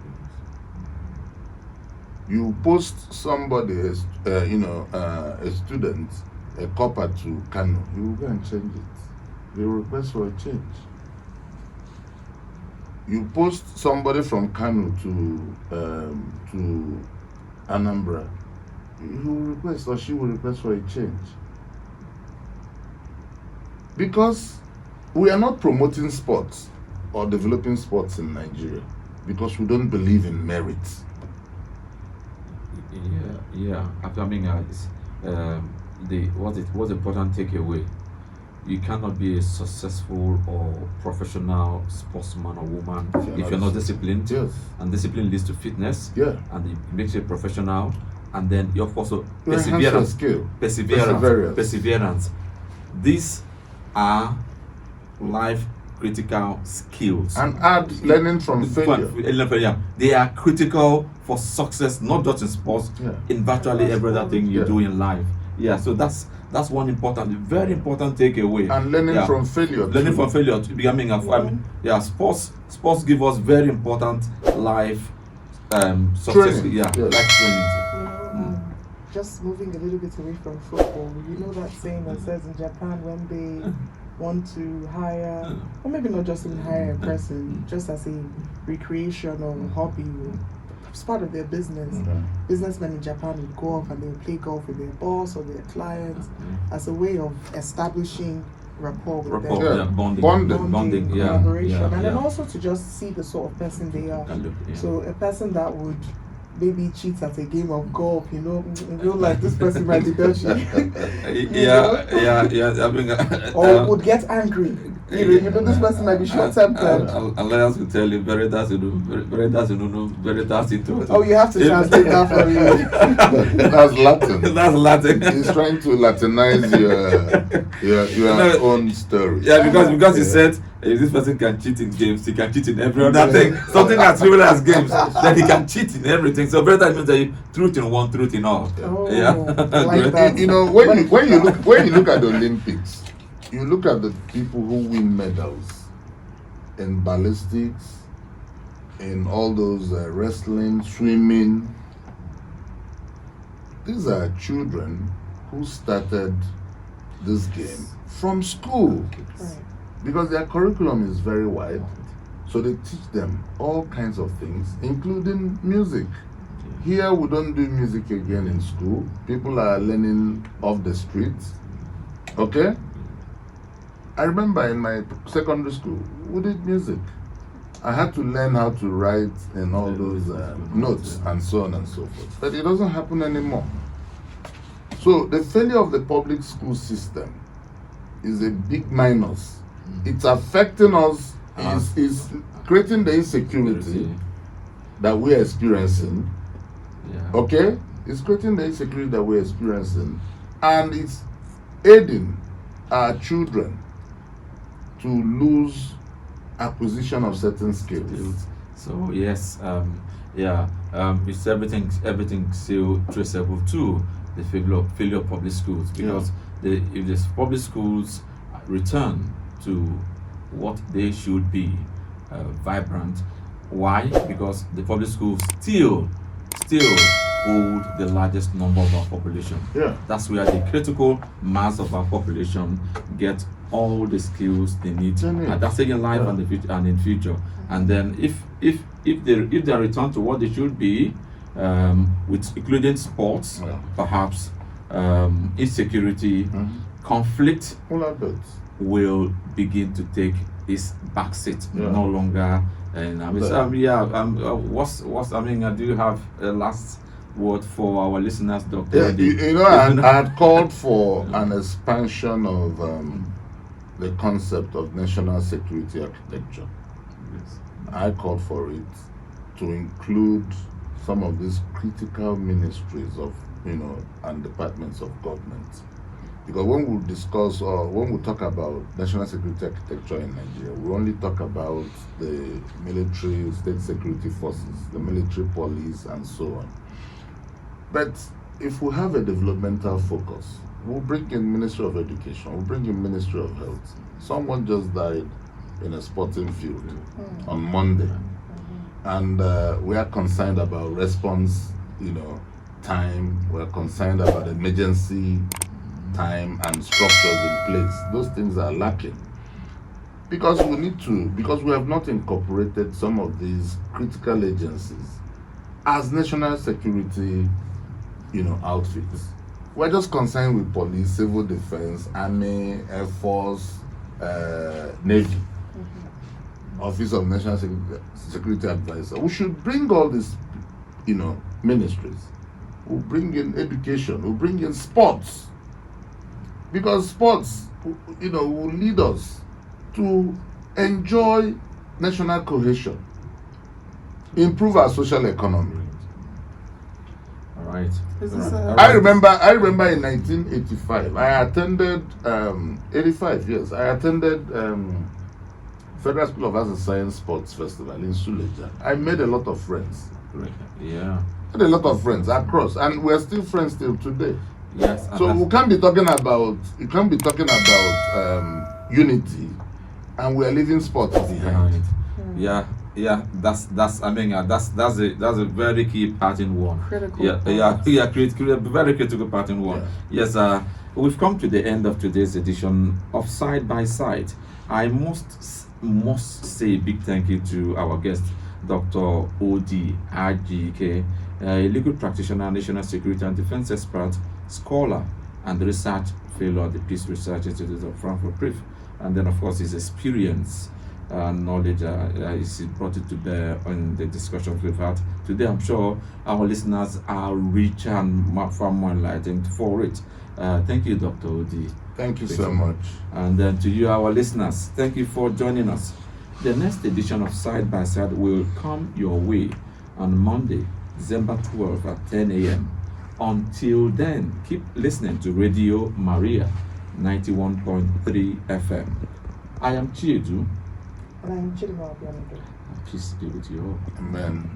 Speaker 5: You post somebody, a student, a copper to Kano, you will go and change it. They request for a change. You post somebody from Kano to Anambra, he will request or she will request for a change. Because we are not promoting sports or developing sports in Nigeria because we don't believe in merit.
Speaker 2: Yeah. I mean, what's important takeaway? You cannot be a successful or professional sportsman or woman if you're not disciplined.
Speaker 5: Yes.
Speaker 2: And discipline leads to fitness.
Speaker 5: Yeah.
Speaker 2: And it makes you a professional. And then you also
Speaker 5: You enhance your skill.
Speaker 2: Perseverance. These are life critical skills.
Speaker 5: And add learning from failure.
Speaker 2: They are critical for success, not just in sports, in virtually every other thing you do in life. Yeah, so that's one very important takeaway.
Speaker 5: And learning from failure.
Speaker 2: Learning from failure to becoming a sports give us very important life success.
Speaker 5: Training.
Speaker 2: Life training.
Speaker 4: Just moving a little bit away from football, you know that saying that says in Japan when they want to hire, or maybe not just even hire a person, just as a recreational hobby, it's part of their business. Businessmen in Japan would go off and they would play golf with their boss or their clients as a way of establishing rapport with them.
Speaker 2: Bonding,
Speaker 4: collaboration, and then also to just see the sort of person they are. So a person that would maybe cheats at a game of golf, in real life, this person might be dodgy.
Speaker 2: I mean,
Speaker 4: or would get angry. This person might be short-tempered.
Speaker 2: Loius will tell you, veritas into.
Speaker 4: Oh, you have to translate that for me.
Speaker 5: That's Latin.
Speaker 2: That's Latin.
Speaker 5: He's trying to Latinize your own story.
Speaker 2: Yeah, because he said if this person can cheat in games, he can cheat in every other thing. Something as trivial as games, then he can cheat in everything. So veritas means that truth in one, truth in all.
Speaker 4: Oh,
Speaker 2: yeah.
Speaker 4: Like that.
Speaker 5: When you look at the Olympics, you look at the people who win medals in ballistics, in all those wrestling, swimming. These are children who started this game from school.
Speaker 4: Right.
Speaker 5: Because their curriculum is very wide. So they teach them all kinds of things, including music. Here we don't do music again in school. People are learning off the streets. Okay? I remember in my secondary school, we did music. I had to learn how to write in all those notes and so on and so forth. But it doesn't happen anymore. So the failure of the public school system is a big minus. It's affecting us, is creating the insecurity that we're experiencing. Okay? It's creating the insecurity that we're experiencing. And it's aiding our children to lose acquisition of certain skills.
Speaker 2: So yes, it's everything still traceable to the failure of public schools, because if the public schools return to what they should be, vibrant. Why? Because the public schools still hold the largest number of our population. That's where the critical mass of our population get all the skills they need at that stage in life and in future. And then if they return to what they should be, with including sports, perhaps insecurity, conflict will begin to take its backseat, no longer. And do you have a last word for our listeners, Dr.
Speaker 5: I had called for an expansion of the concept of national security architecture. I called for it to include some of these critical ministries of, and departments of government. Because when we discuss or when we talk about national security architecture in Nigeria, we only talk about the military, state security forces, the military police, and so on. But if we have a developmental focus, we'll bring in Ministry of Education, we'll bring in Ministry of Health. Someone just died in a sporting field on Monday, and we are concerned about response, time. We're concerned about emergency time and structures in place. Those things are lacking because we have not incorporated some of these critical agencies as national security, outfits. We're just concerned with police, civil defense, army, air force, navy, office of national security advisor. We should bring all these, ministries. We'll bring in education. We'll bring in sports. Because sports, will lead us to enjoy national cohesion, improve our social economy.
Speaker 2: All right.
Speaker 5: I remember in 1985, I attended 85 years. I attended Federal School of Arts and Science Sports Festival in Suleja. I made a lot of friends.
Speaker 2: Yeah.
Speaker 5: I made a lot of friends across, and we're still friends till today.
Speaker 2: Yes.
Speaker 5: So we can't be talking about unity, and we are leaving sports behind.
Speaker 2: Yeah. That's a very key part in one.
Speaker 4: Critical.
Speaker 2: Very critical part in one.
Speaker 5: Yeah.
Speaker 2: Yes. We've come to the end of today's edition of Side by Side. I must say a big thank you to our guest, Dr. O.D. Ajike, a legal practitioner, national security and defense expert, scholar, and research fellow at the Peace Research Institute of Frankfurt Prif. And then, of course, his experience and knowledge is brought it to bear on the discussions we've had today. I'm sure our listeners are rich and far more enlightened for it. Thank you, Dr. Odi.
Speaker 5: Thank you so much.
Speaker 2: And then to you, our listeners, thank you for joining us. The next edition of Side by Side will come your way on Monday, December 12th at 10 a.m. Until then, keep listening to Radio Maria 91.3 FM. I am Chiedu.
Speaker 4: And I'm Chidinma.
Speaker 2: Peace be with you all.
Speaker 5: Amen.